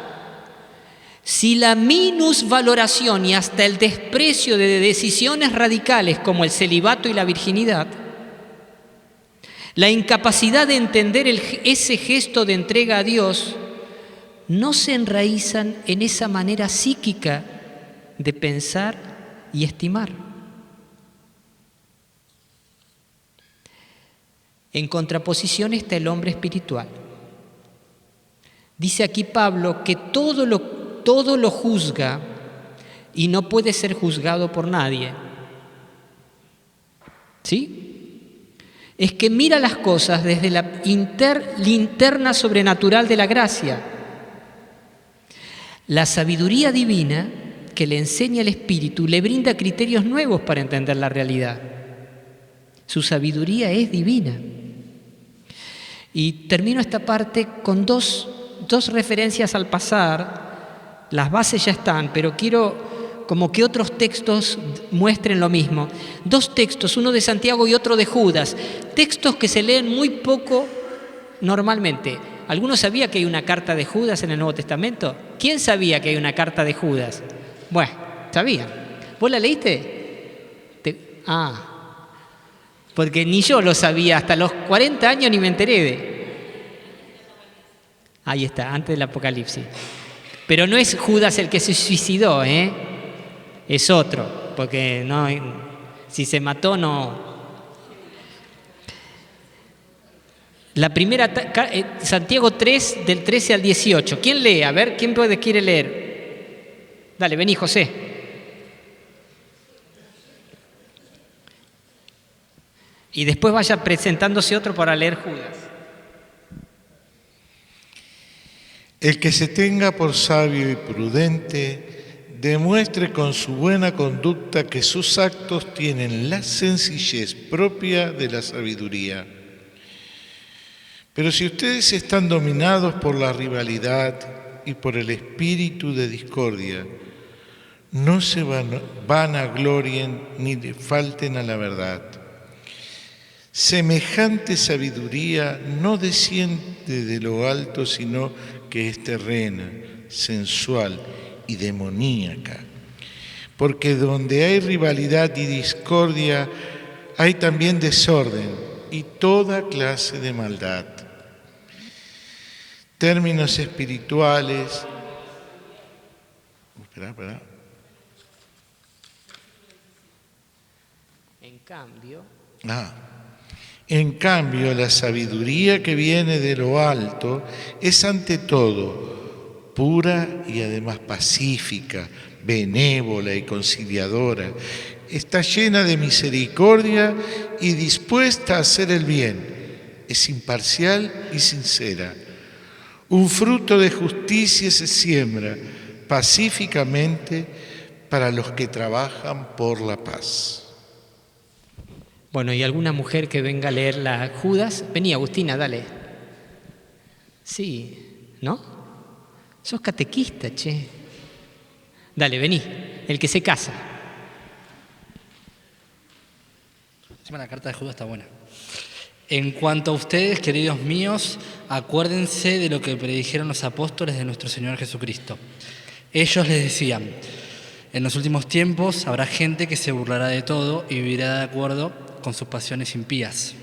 si la minusvaloración y hasta el desprecio de decisiones radicales como el celibato y la virginidad, la incapacidad de entender ese gesto de entrega a Dios, no se enraizan en esa manera psíquica de pensar y estimar. En contraposición está el hombre espiritual. Dice aquí Pablo que todo lo juzga y no puede ser juzgado por nadie. ¿Sí? Es que mira las cosas desde la linterna sobrenatural de la gracia. La sabiduría divina que le enseña el Espíritu le brinda criterios nuevos para entender la realidad. Su sabiduría es divina. Y termino esta parte con dos referencias al pasar. Las bases ya están, pero quiero como que otros textos muestren lo mismo. Dos textos, uno de Santiago y otro de Judas. Textos que se leen muy poco normalmente. ¿Alguno sabía que hay una carta de Judas en el Nuevo Testamento? ¿Quién sabía que hay una carta de Judas? Bueno, sabía. ¿Vos la leíste? Porque ni yo lo sabía, hasta los 40 años ni me enteré de. Ahí está, antes del Apocalipsis. Pero no es Judas el que se suicidó, es otro, porque no, si se mató no. La primera, Santiago 3, del 13 al 18. ¿Quién lee? A ver, ¿quién quiere leer? Dale, vení, José. Y después vaya presentándose otro para leer Judas. El que se tenga por sabio y prudente, demuestre con su buena conducta que sus actos tienen la sencillez propia de la sabiduría. Pero si ustedes están dominados por la rivalidad y por el espíritu de discordia, no se vanaglorien ni le falten a la verdad. Semejante sabiduría no desciende de lo alto, sino que es terrena, sensual y demoníaca. Porque donde hay rivalidad y discordia, hay también desorden y toda clase de maldad. Términos espirituales. Espera. En cambio, la sabiduría que viene de lo alto es ante todo pura y además pacífica, benévola y conciliadora. Está llena de misericordia y dispuesta a hacer el bien. Es imparcial y sincera. Un fruto de justicia se siembra pacíficamente para los que trabajan por la paz. Bueno, ¿y alguna mujer que venga a leer la Judas? Vení, Agustina, dale. Sí, ¿no? Sos catequista, che. Dale, vení, el que se casa. Encima la carta de Judas está buena. En cuanto a ustedes, queridos míos, acuérdense de lo que predijeron los apóstoles de nuestro Señor Jesucristo. Ellos les decían: en los últimos tiempos habrá gente que se burlará de todo y vivirá de acuerdo con sus pasiones impías.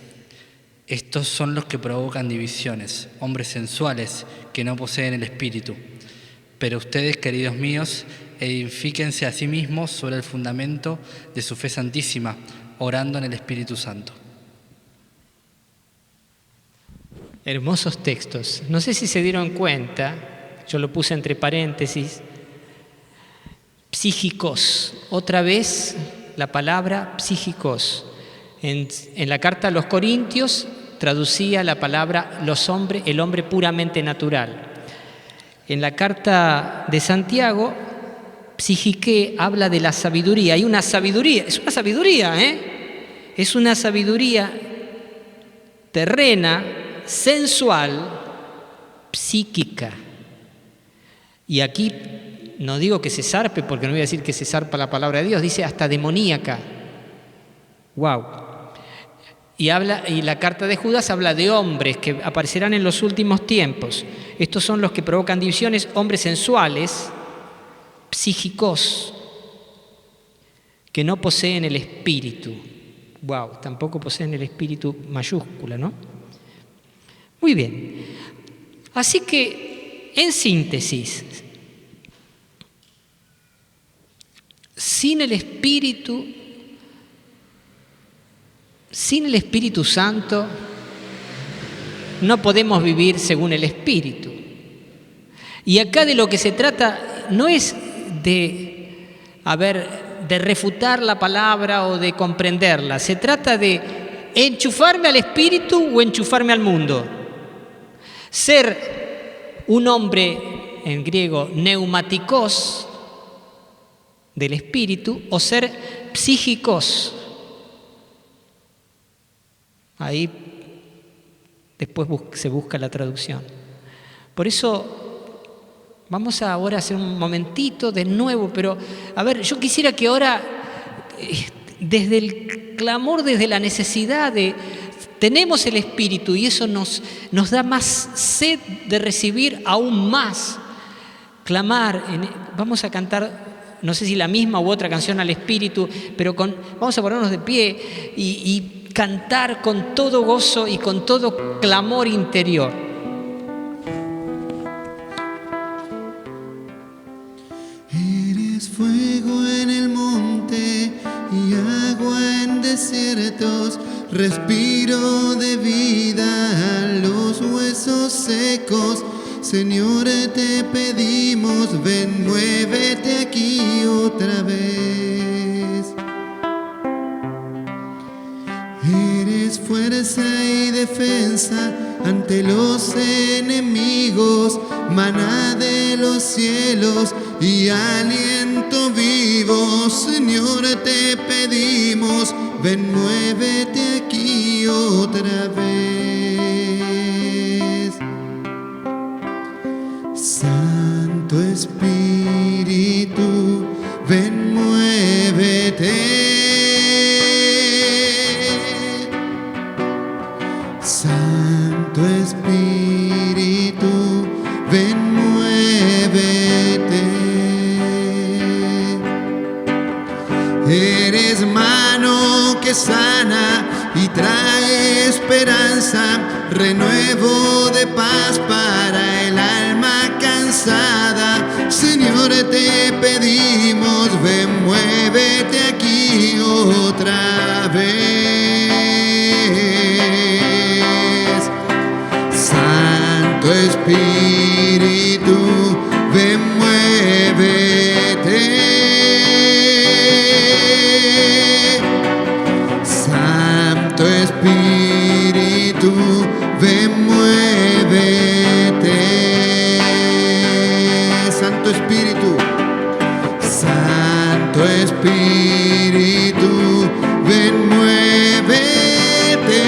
Estos son los que provocan divisiones, hombres sensuales que no poseen el Espíritu. Pero ustedes, queridos míos, edifíquense a sí mismos sobre el fundamento de su fe santísima, orando en el Espíritu Santo. Hermosos textos. No sé si se dieron cuenta, yo lo puse entre paréntesis, psíquicos. Otra vez la palabra psíquicos. En la carta a los Corintios traducía la palabra el hombre puramente natural. En la carta de Santiago, psiquique habla de la sabiduría. Hay una sabiduría, es una sabiduría, es una sabiduría terrena, sensual, psíquica. Y aquí no digo que se zarpe, porque no voy a decir que se zarpa la palabra de Dios, dice hasta demoníaca. Wow. Y la carta de Judas habla de hombres que aparecerán en los últimos tiempos. Estos son los que provocan divisiones, hombres sensuales, psíquicos, que no poseen el espíritu. Wow, tampoco poseen el espíritu mayúscula, ¿no? Muy bien. Así que, en síntesis, sin el Espíritu Santo, no podemos vivir según el Espíritu. Y acá de lo que se trata no es de refutar la palabra o de comprenderla. Se trata de enchufarme al Espíritu o enchufarme al mundo. Ser un hombre, en griego, neumáticos del Espíritu, o ser psíquicos. Ahí después se busca la traducción. Por eso vamos ahora a hacer un momentito de nuevo, pero yo quisiera que ahora, desde el clamor, desde la necesidad tenemos el Espíritu y eso nos da más sed de recibir aún más, clamar. Vamos a cantar, no sé si la misma u otra canción al Espíritu, pero vamos a ponernos de pie y cantar con todo gozo y con todo clamor interior. Eres fuego en el monte y agua en desiertos, respiro de vida a los huesos secos. Señor, te pedimos, ven, muévete aquí otra vez. Eres fuerza y defensa ante los enemigos, maná de los cielos y aliento vivo. Señor, te pedimos, ven, muévete aquí otra vez. Santo Espíritu, ven, muévete. Santo Espíritu, ven, muévete. Eres mano que sana y trae esperanza, renuevo de paz para el alma cansada. Señor, te pedimos, ven, muévete aquí otra vez. Santo Espíritu, Espíritu, ven, muévete. Santo Espíritu, Santo Espíritu, ven, muévete.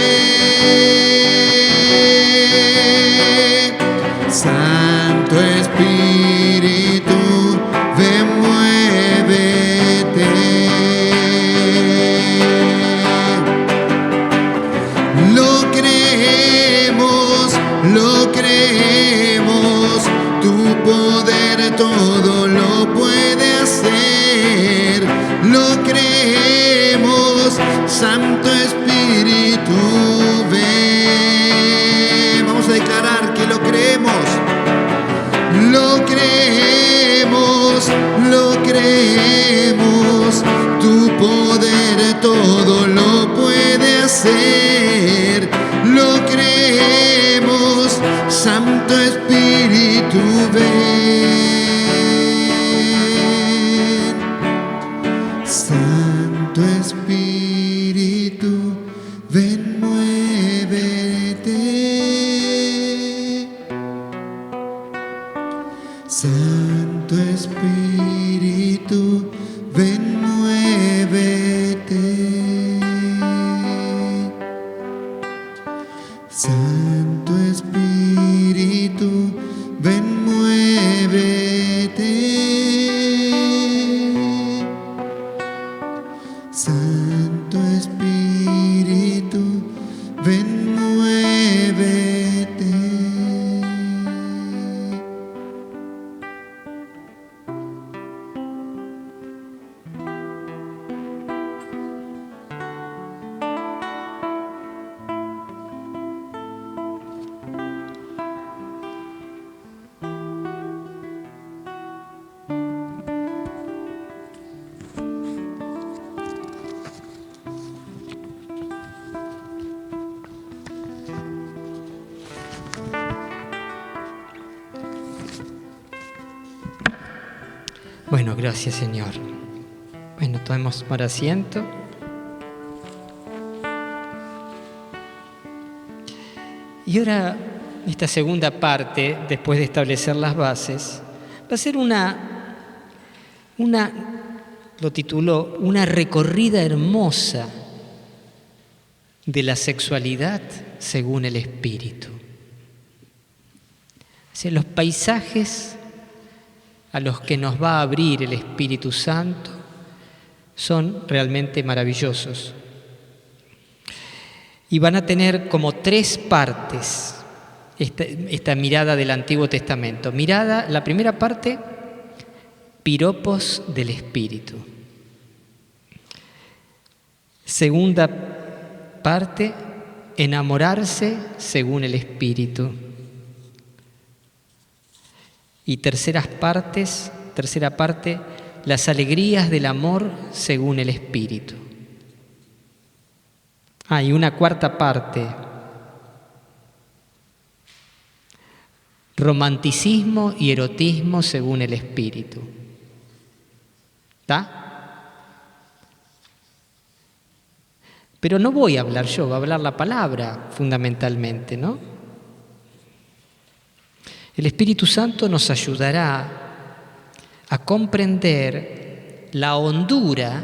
Santo Espíritu, ven, muévete. Lo creemos, tu poder todo lo puede hacer. Lo creemos, Santo Espíritu, ven. Vamos a declarar que lo creemos. Lo creemos, tu poder todo lo puede hacer. Lo creemos, Santo Espíritu, ven. Santo Espíritu, ven, muévete. Santo Espíritu, ven, muévete. Santo Espíritu, ven, muévete. Santo Espíritu, ven, muévete. Bueno, gracias, Señor. Bueno, tomemos por asiento. Y ahora, esta segunda parte, después de establecer las bases, va a ser lo tituló, una recorrida hermosa de la sexualidad según el Espíritu. O sea, los paisajes a los que nos va a abrir el Espíritu Santo son realmente maravillosos. Y van a tener como tres partes esta mirada del Antiguo Testamento. La primera parte, piropos del Espíritu. Segunda parte, enamorarse según el Espíritu. Y tercera parte, las alegrías del amor según el Espíritu. Y una cuarta parte, romanticismo y erotismo según el Espíritu. ¿Está? Pero no voy a hablar yo, va a hablar la palabra fundamentalmente, ¿no? El Espíritu Santo nos ayudará a comprender la hondura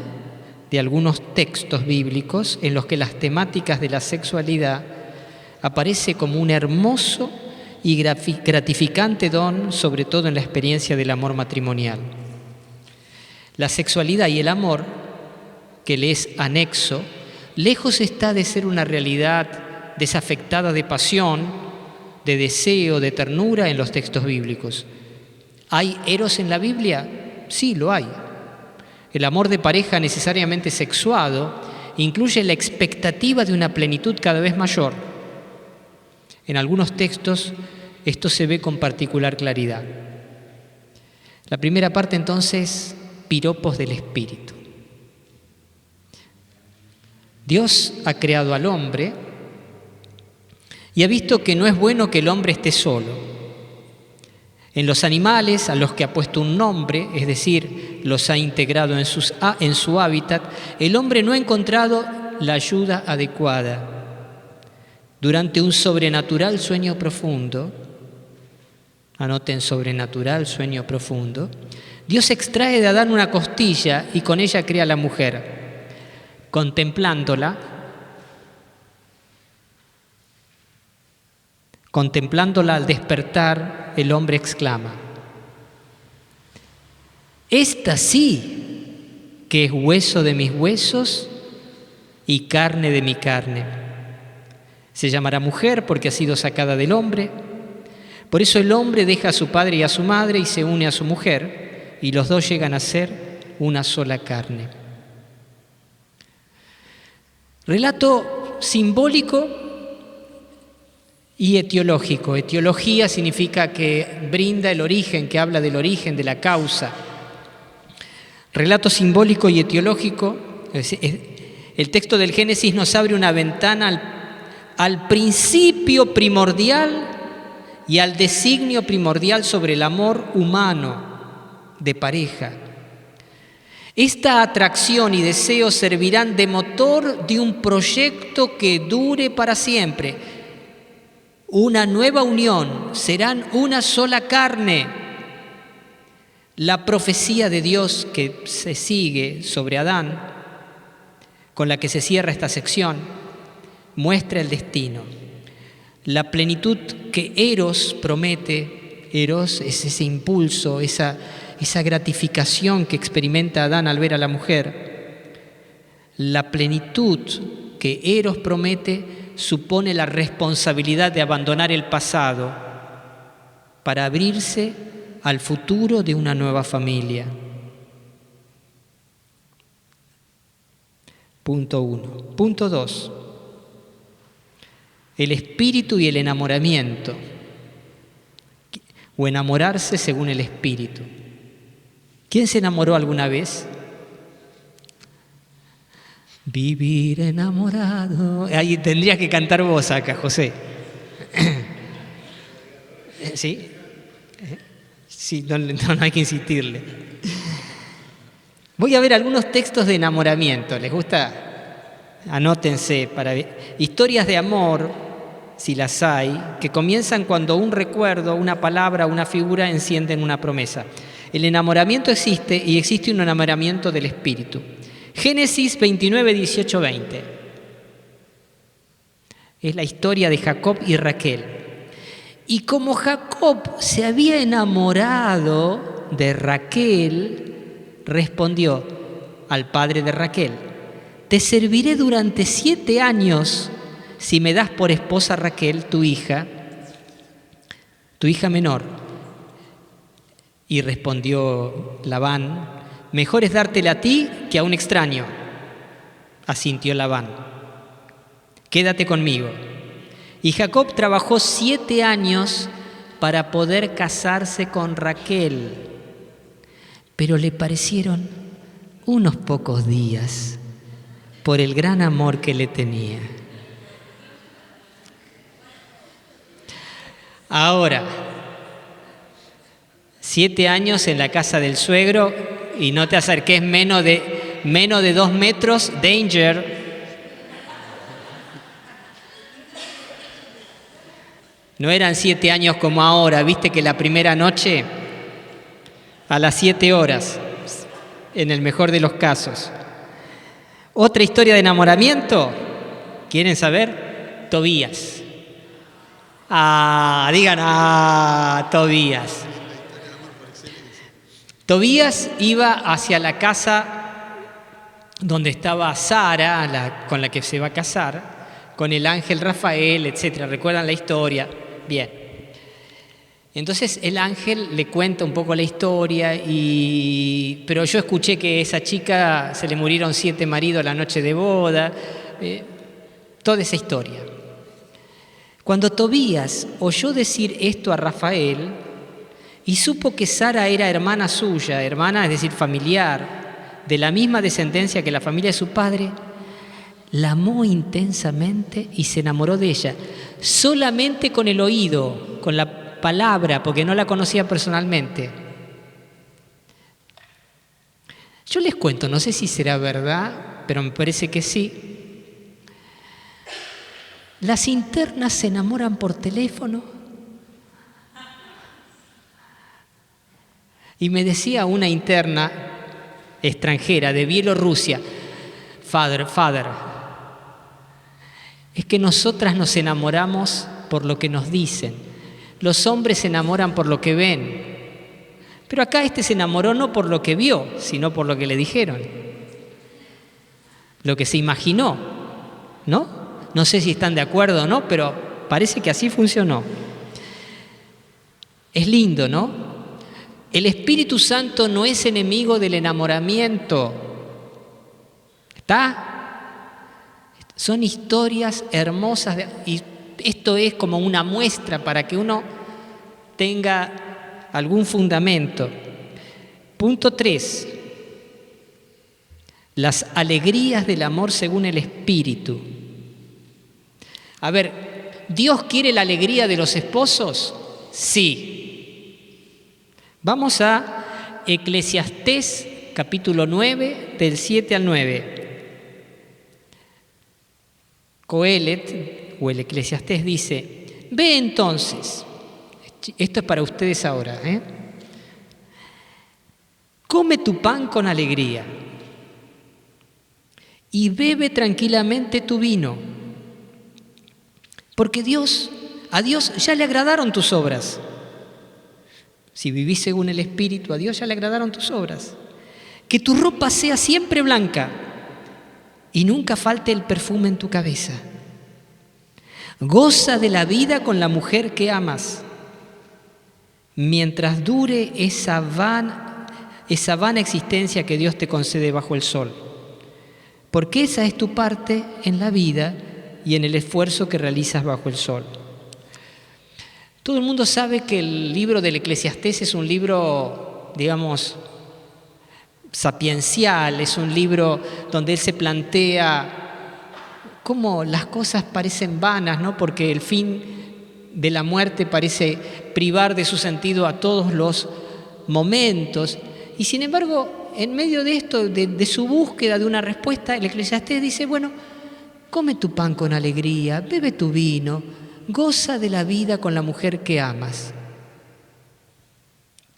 de algunos textos bíblicos en los que las temáticas de la sexualidad aparece como un hermoso y gratificante don, sobre todo en la experiencia del amor matrimonial. La sexualidad y el amor, que le es anexo, lejos está de ser una realidad desafectada de pasión, de deseo, de ternura en los textos bíblicos. ¿Hay eros en la Biblia? Sí, lo hay. El amor de pareja necesariamente sexuado incluye la expectativa de una plenitud cada vez mayor. En algunos textos esto se ve con particular claridad. La primera parte entonces, piropos del Espíritu. Dios ha creado al hombre y ha visto que no es bueno que el hombre esté solo. En los animales a los que ha puesto un nombre, es decir, los ha integrado en su hábitat, el hombre no ha encontrado la ayuda adecuada. Durante un sobrenatural sueño profundo, anoten sobrenatural sueño profundo, Dios extrae de Adán una costilla y con ella crea a la mujer. Contemplándola al despertar, el hombre exclama: esta sí que es hueso de mis huesos y carne de mi carne. Se llamará mujer porque ha sido sacada del hombre. Por eso el hombre deja a su padre y a su madre y se une a su mujer, y los dos llegan a ser una sola carne. Relato simbólico y etiológico. Etiología significa que brinda el origen, que habla del origen, de la causa. Relato simbólico y etiológico. El texto del Génesis nos abre una ventana al principio primordial y al designio primordial sobre el amor humano de pareja. Esta atracción y deseo servirán de motor de un proyecto que dure para siempre. Una nueva unión, serán una sola carne. La profecía de Dios que se sigue sobre Adán, con la que se cierra esta sección, muestra el destino. La plenitud que Eros promete, Eros es ese impulso, esa gratificación que experimenta Adán al ver a la mujer. La plenitud que Eros promete supone la responsabilidad de abandonar el pasado para abrirse al futuro de una nueva familia. Punto 1. Punto 2. El espíritu y el enamoramiento, o enamorarse según el espíritu. ¿Quién se enamoró alguna vez? Vivir enamorado. Ahí tendrías que cantar vos acá, José. ¿Sí? Sí, no hay que insistirle. Voy a ver algunos textos de enamoramiento. ¿Les gusta? Anótense para ver. Historias de amor, si las hay, que comienzan cuando un recuerdo, una palabra, una figura encienden una promesa. El enamoramiento existe y existe un enamoramiento del espíritu. Génesis 29, 18, 20. Es la historia de Jacob y Raquel. Y como Jacob se había enamorado de Raquel, respondió al padre de Raquel: te serviré durante 7 años si me das por esposa a Raquel, tu hija menor. Y respondió Labán: mejor es dártela a ti que a un extraño. Asintió Labán: quédate conmigo. Y Jacob trabajó 7 años para poder casarse con Raquel, pero le parecieron unos pocos días por el gran amor que le tenía. Ahora, 7 años en la casa del suegro y no te acerques menos de 2 metros, danger. No eran 7 años como ahora, viste que la primera noche a las 7 horas, en el mejor de los casos. Otra historia de enamoramiento, ¿quieren saber? Tobías. Digan, Tobías. Tobías iba hacia la casa donde estaba Sara, con la que se va a casar, con el ángel Rafael, etc. ¿Recuerdan la historia? Bien. Entonces el ángel le cuenta un poco la historia, pero yo escuché que a esa chica se le murieron 7 maridos la noche de boda, toda esa historia. Cuando Tobías oyó decir esto a Rafael y supo que Sara era hermana suya, hermana es decir familiar, de la misma descendencia que la familia de su padre, la amó intensamente y se enamoró de ella, solamente con el oído, con la palabra, porque no la conocía personalmente. Yo les cuento, no sé si será verdad, pero me parece que sí. ¿Las internas se enamoran por teléfono? Y me decía una interna extranjera de Bielorrusia, Father, es que nosotras nos enamoramos por lo que nos dicen. Los hombres se enamoran por lo que ven. Pero acá este se enamoró no por lo que vio, sino por lo que le dijeron. Lo que se imaginó, ¿no? No sé si están de acuerdo o no, pero parece que así funcionó. Es lindo, ¿no? El Espíritu Santo no es enemigo del enamoramiento. ¿Está? Son historias hermosas y esto es como una muestra para que uno tenga algún fundamento. Punto 3. Las alegrías del amor según el Espíritu. A ver, ¿Dios quiere la alegría de los esposos? Sí. Vamos a Eclesiastés capítulo 9, del 7 al 9. Coelet, o el Eclesiastés, dice: ve entonces, esto es para ustedes ahora, come tu pan con alegría y bebe tranquilamente tu vino, porque a Dios ya le agradaron tus obras. Si vivís según el Espíritu, a Dios ya le agradaron tus obras. Que tu ropa sea siempre blanca y nunca falte el perfume en tu cabeza. Goza de la vida con la mujer que amas, mientras dure esa vana existencia que Dios te concede bajo el sol. Porque esa es tu parte en la vida y en el esfuerzo que realizas bajo el sol. Todo el mundo sabe que el libro del Eclesiastés es un libro, digamos, sapiencial, es un libro donde él se plantea cómo las cosas parecen vanas, ¿no? Porque el fin de la muerte parece privar de su sentido a todos los momentos. Y sin embargo, en medio de esto, de su búsqueda de una respuesta, el Eclesiastés dice: bueno, come tu pan con alegría, bebe tu vino, goza de la vida con la mujer que amas.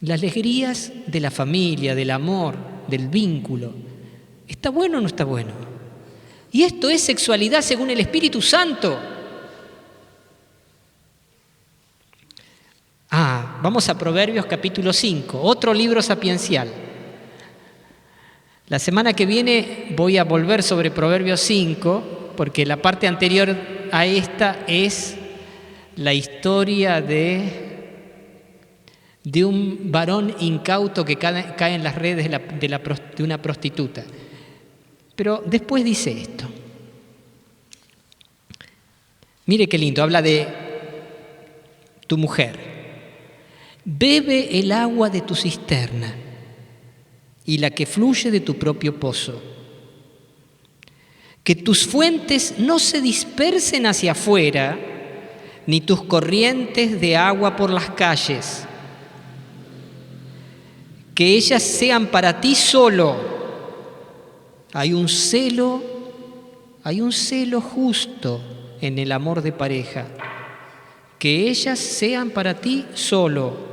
Las alegrías de la familia, del amor, del vínculo. ¿Está bueno o no está bueno? Y esto es sexualidad según el Espíritu Santo. Vamos a Proverbios capítulo 5, otro libro sapiencial. La semana que viene voy a volver sobre Proverbios 5, porque la parte anterior a esta es la historia de un varón incauto que cae en las redes de una prostituta. Pero después dice esto. Mire qué lindo, habla de tu mujer. Bebe el agua de tu cisterna y la que fluye de tu propio pozo. Que tus fuentes no se dispersen hacia afuera, ni tus corrientes de agua por las calles. Que ellas sean para ti solo. Hay un celo justo en el amor de pareja. Que ellas sean para ti solo.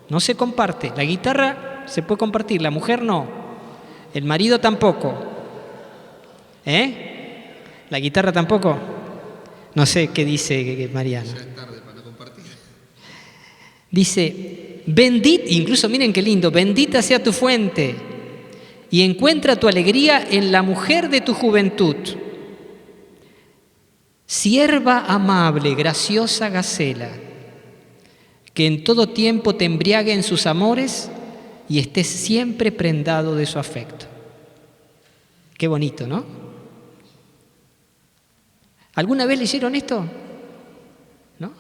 No se comparte. La guitarra se puede compartir, la mujer no. El marido tampoco. ¿La guitarra tampoco? No sé qué dice Mariana. Ya es tarde para compartir. Dice: incluso miren qué lindo, bendita sea tu fuente y encuentra tu alegría en la mujer de tu juventud. Sierva amable, graciosa gacela, que en todo tiempo te embriague en sus amores y estés siempre prendado de su afecto. Qué bonito, ¿no? ¿Alguna vez leyeron esto? ¿No?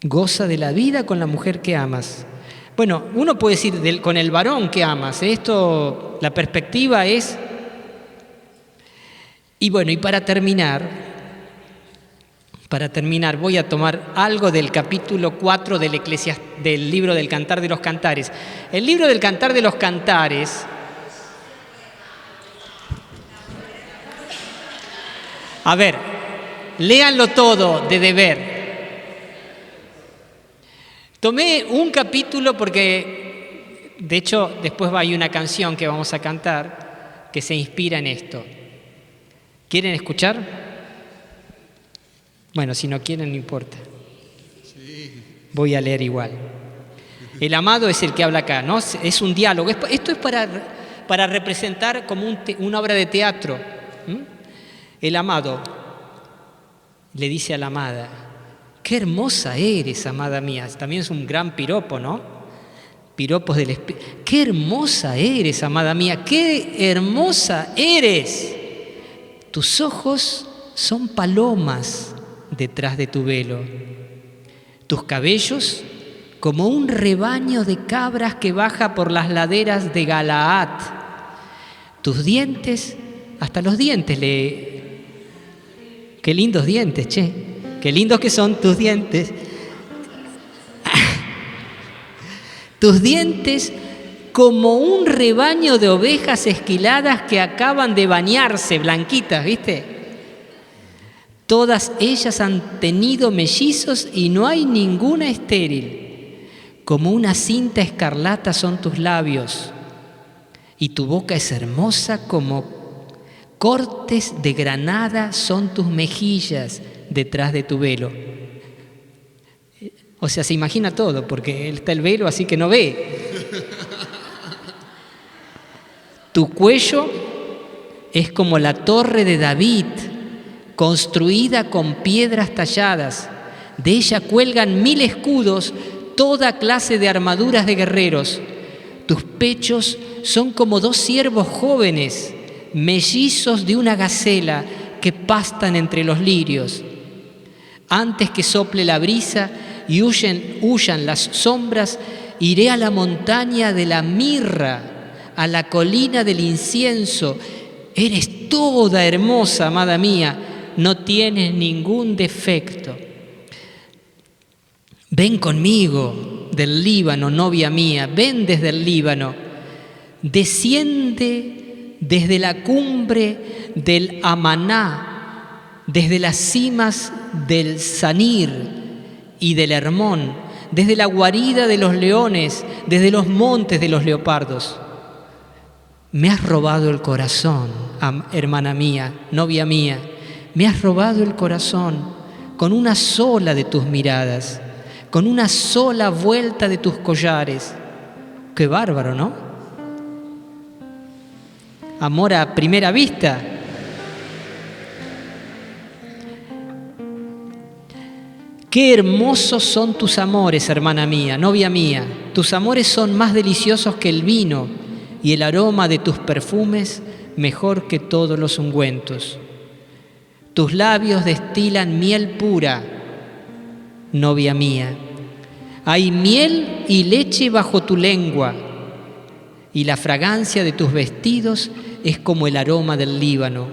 Goza de la vida con la mujer que amas. Bueno, uno puede decir con el varón que amas. Esto, la perspectiva es... Y bueno, y para terminar voy a tomar algo del capítulo 4 del libro del Cantar de los Cantares. El libro del Cantar de los Cantares A ver, léanlo todo de deber. Tomé un capítulo porque, de hecho, después hay una canción que vamos a cantar que se inspira en esto. ¿Quieren escuchar? Bueno, si no quieren, no importa. Voy a leer igual. El amado es el que habla acá, ¿no? Es un diálogo. Esto es para representar como una obra de teatro. El amado le dice a la amada: qué hermosa eres, amada mía. También es un gran piropo, ¿no? Piropos del espíritu. Qué hermosa eres, amada mía. Qué hermosa eres. Tus ojos son palomas detrás de tu velo. Tus cabellos como un rebaño de cabras que baja por las laderas de Galaad. Tus dientes, hasta los dientes Qué lindos dientes, che. Qué lindos que son tus dientes. Tus dientes como un rebaño de ovejas esquiladas que acaban de bañarse, blanquitas, ¿viste? Todas ellas han tenido mellizos y no hay ninguna estéril. Como una cinta escarlata son tus labios, y tu boca es hermosa como cortes de granada son tus mejillas detrás de tu velo. O sea, se imagina todo, porque está el velo, así que no ve. Tu cuello es como la torre de David, construida con piedras talladas. De ella cuelgan 1000 escudos, toda clase de armaduras de guerreros. Tus pechos son como 2 ciervos jóvenes, mellizos de una gacela que pastan entre los lirios. Antes que sople la brisa y huyan las sombras, iré a la montaña de la mirra, a la colina del incienso. Eres toda hermosa, amada mía, no tienes ningún defecto. Ven conmigo del Líbano, novia mía, ven desde el Líbano. Desciende desde la cumbre del Amaná, desde las cimas del Sanir y del Hermón, desde la guarida de los leones, desde los montes de los leopardos. Me has robado el corazón, hermana mía, novia mía, me has robado el corazón con una sola de tus miradas, con una sola vuelta de tus collares. Qué bárbaro, ¿no? Amor a primera vista. Qué hermosos son tus amores, hermana mía, novia mía. Tus amores son más deliciosos que el vino y el aroma de tus perfumes mejor que todos los ungüentos. Tus labios destilan miel pura, novia mía. Hay miel y leche bajo tu lengua, y la fragancia de tus vestidos es como el aroma del Líbano.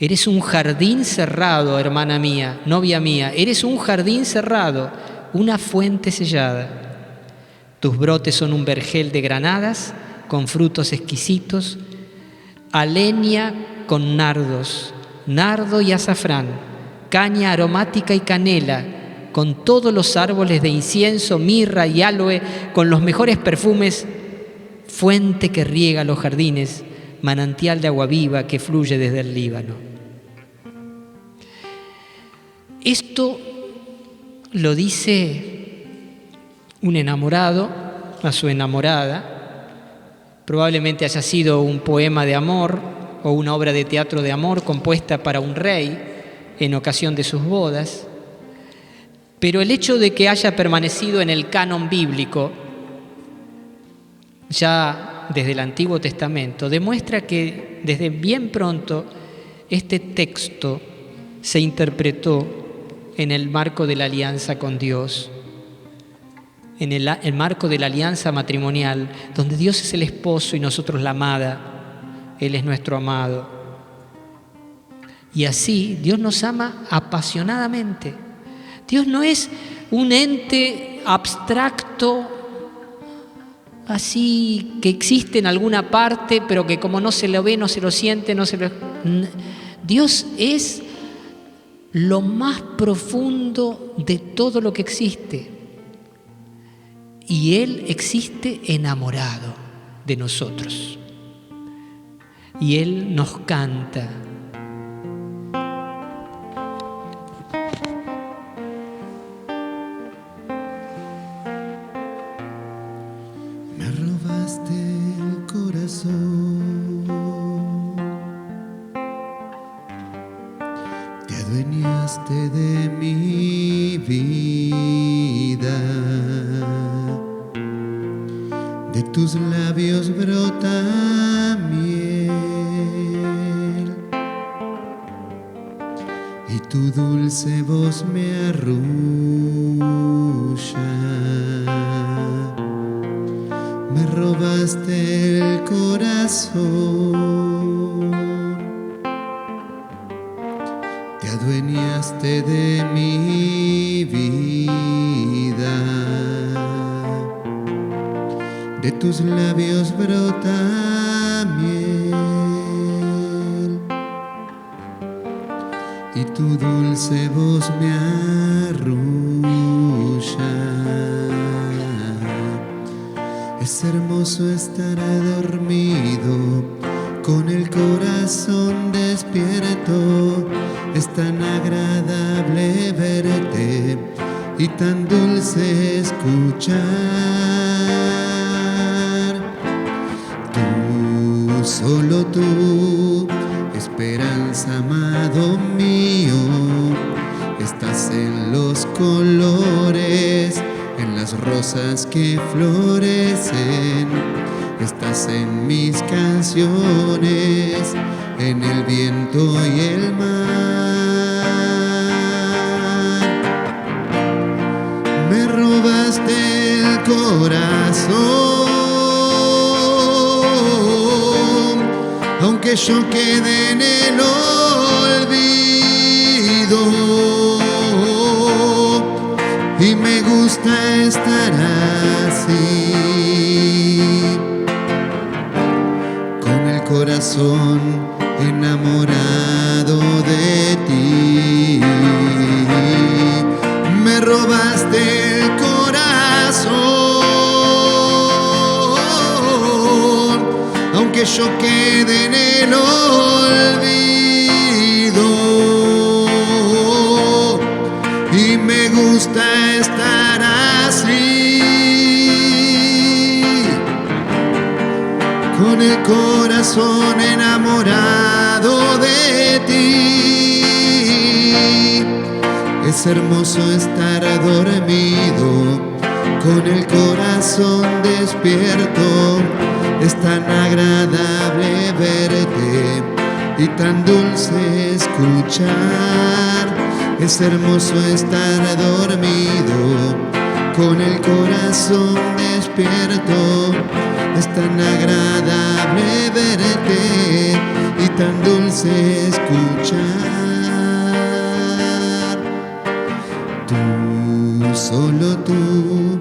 Eres un jardín cerrado, hermana mía, novia mía. Eres un jardín cerrado, una fuente sellada. Tus brotes son un vergel de granadas con frutos exquisitos, alenia con nardos, nardo y azafrán, caña aromática y canela, con todos los árboles de incienso, mirra y aloe, con los mejores perfumes, fuente que riega los jardines, manantial de agua viva que fluye desde el Líbano. Esto lo dice un enamorado a su enamorada. Probablemente haya sido un poema de amor o una obra de teatro de amor compuesta para un rey en ocasión de sus bodas. Pero el hecho de que haya permanecido en el canon bíblico ya desde el Antiguo Testamento demuestra que desde bien pronto este texto se interpretó en el marco de la alianza con Dios, en el marco de la alianza matrimonial, donde Dios es el esposo y nosotros la amada, Él es nuestro amado. Y así Dios nos ama apasionadamente. Dios no es un ente abstracto, así que existe en alguna parte, pero que como no se lo ve, no se lo siente, Dios es lo más profundo de todo lo que existe. Y Él existe enamorado de nosotros. Y Él nos canta. Me robaste el corazón, te adueñaste de mi vida, de tus labios brota miel y tu dulce voz me arrulla. Me robaste el corazón, te adueñaste de mi vida, de tus labios brota miel y tu dulce voz me arrulla. Es hermoso estar dormido con el corazón despierto. Es tan agradable verte y tan dulce escuchar. Tú, solo tú, esperanza, amado mío, estás en los colores, en las rosas que florecen, estás en mis canciones, en el viento y el mar. Me robaste el corazón, aunque yo quede en el olvido. Y me gusta estar así, con el corazón enamorado de ti. Me robaste el corazón, aunque yo quede en el olvido. Y me gusta estar así, con el corazón enamorado de ti. Es hermoso estar dormido, con el corazón despierto. Es tan agradable verte y tan dulce escuchar. Es hermoso estar dormido, con el corazón despierto. Es tan agradable verte y tan dulce escuchar. Tú, solo tú,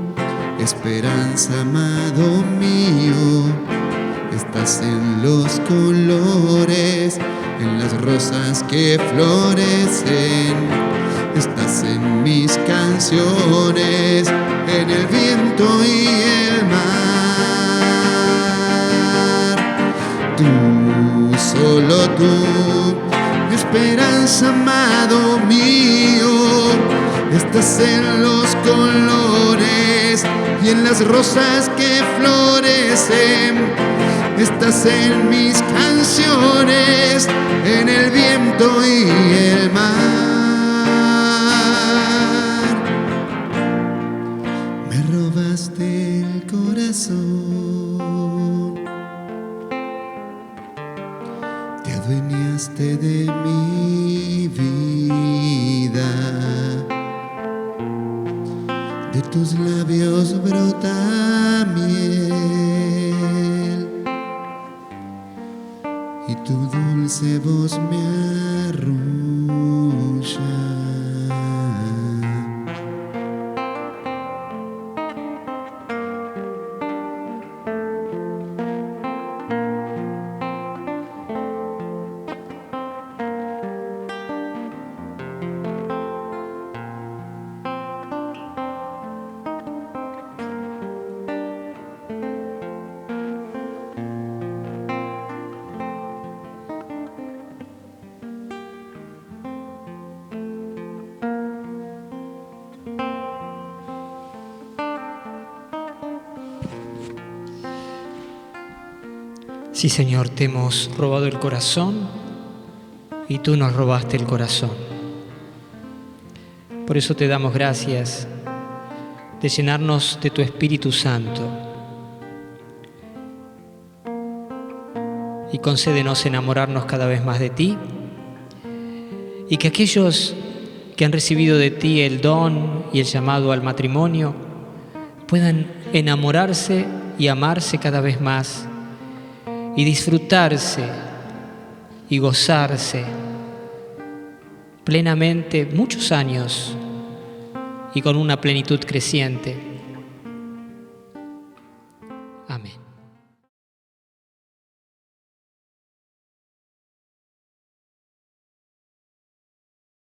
esperanza, amado mío, estás en los colores, en las rosas que florecen. Estás en mis canciones, en el viento y el mar. Tú, solo tú, esperanza, amado mío, estás en los colores y en las rosas que florecen. Estás en mis canciones, en el viento y el mar. Me robaste el corazón, te adueñaste de mi vida, de tus labios brota miel y tu dulce voz me arrulla. Sí, Señor, te hemos robado el corazón y tú nos robaste el corazón. Por eso te damos gracias de llenarnos de tu Espíritu Santo y concédenos enamorarnos cada vez más de ti y que aquellos que han recibido de ti el don y el llamado al matrimonio puedan enamorarse y amarse cada vez más y disfrutarse y gozarse plenamente muchos años y con una plenitud creciente.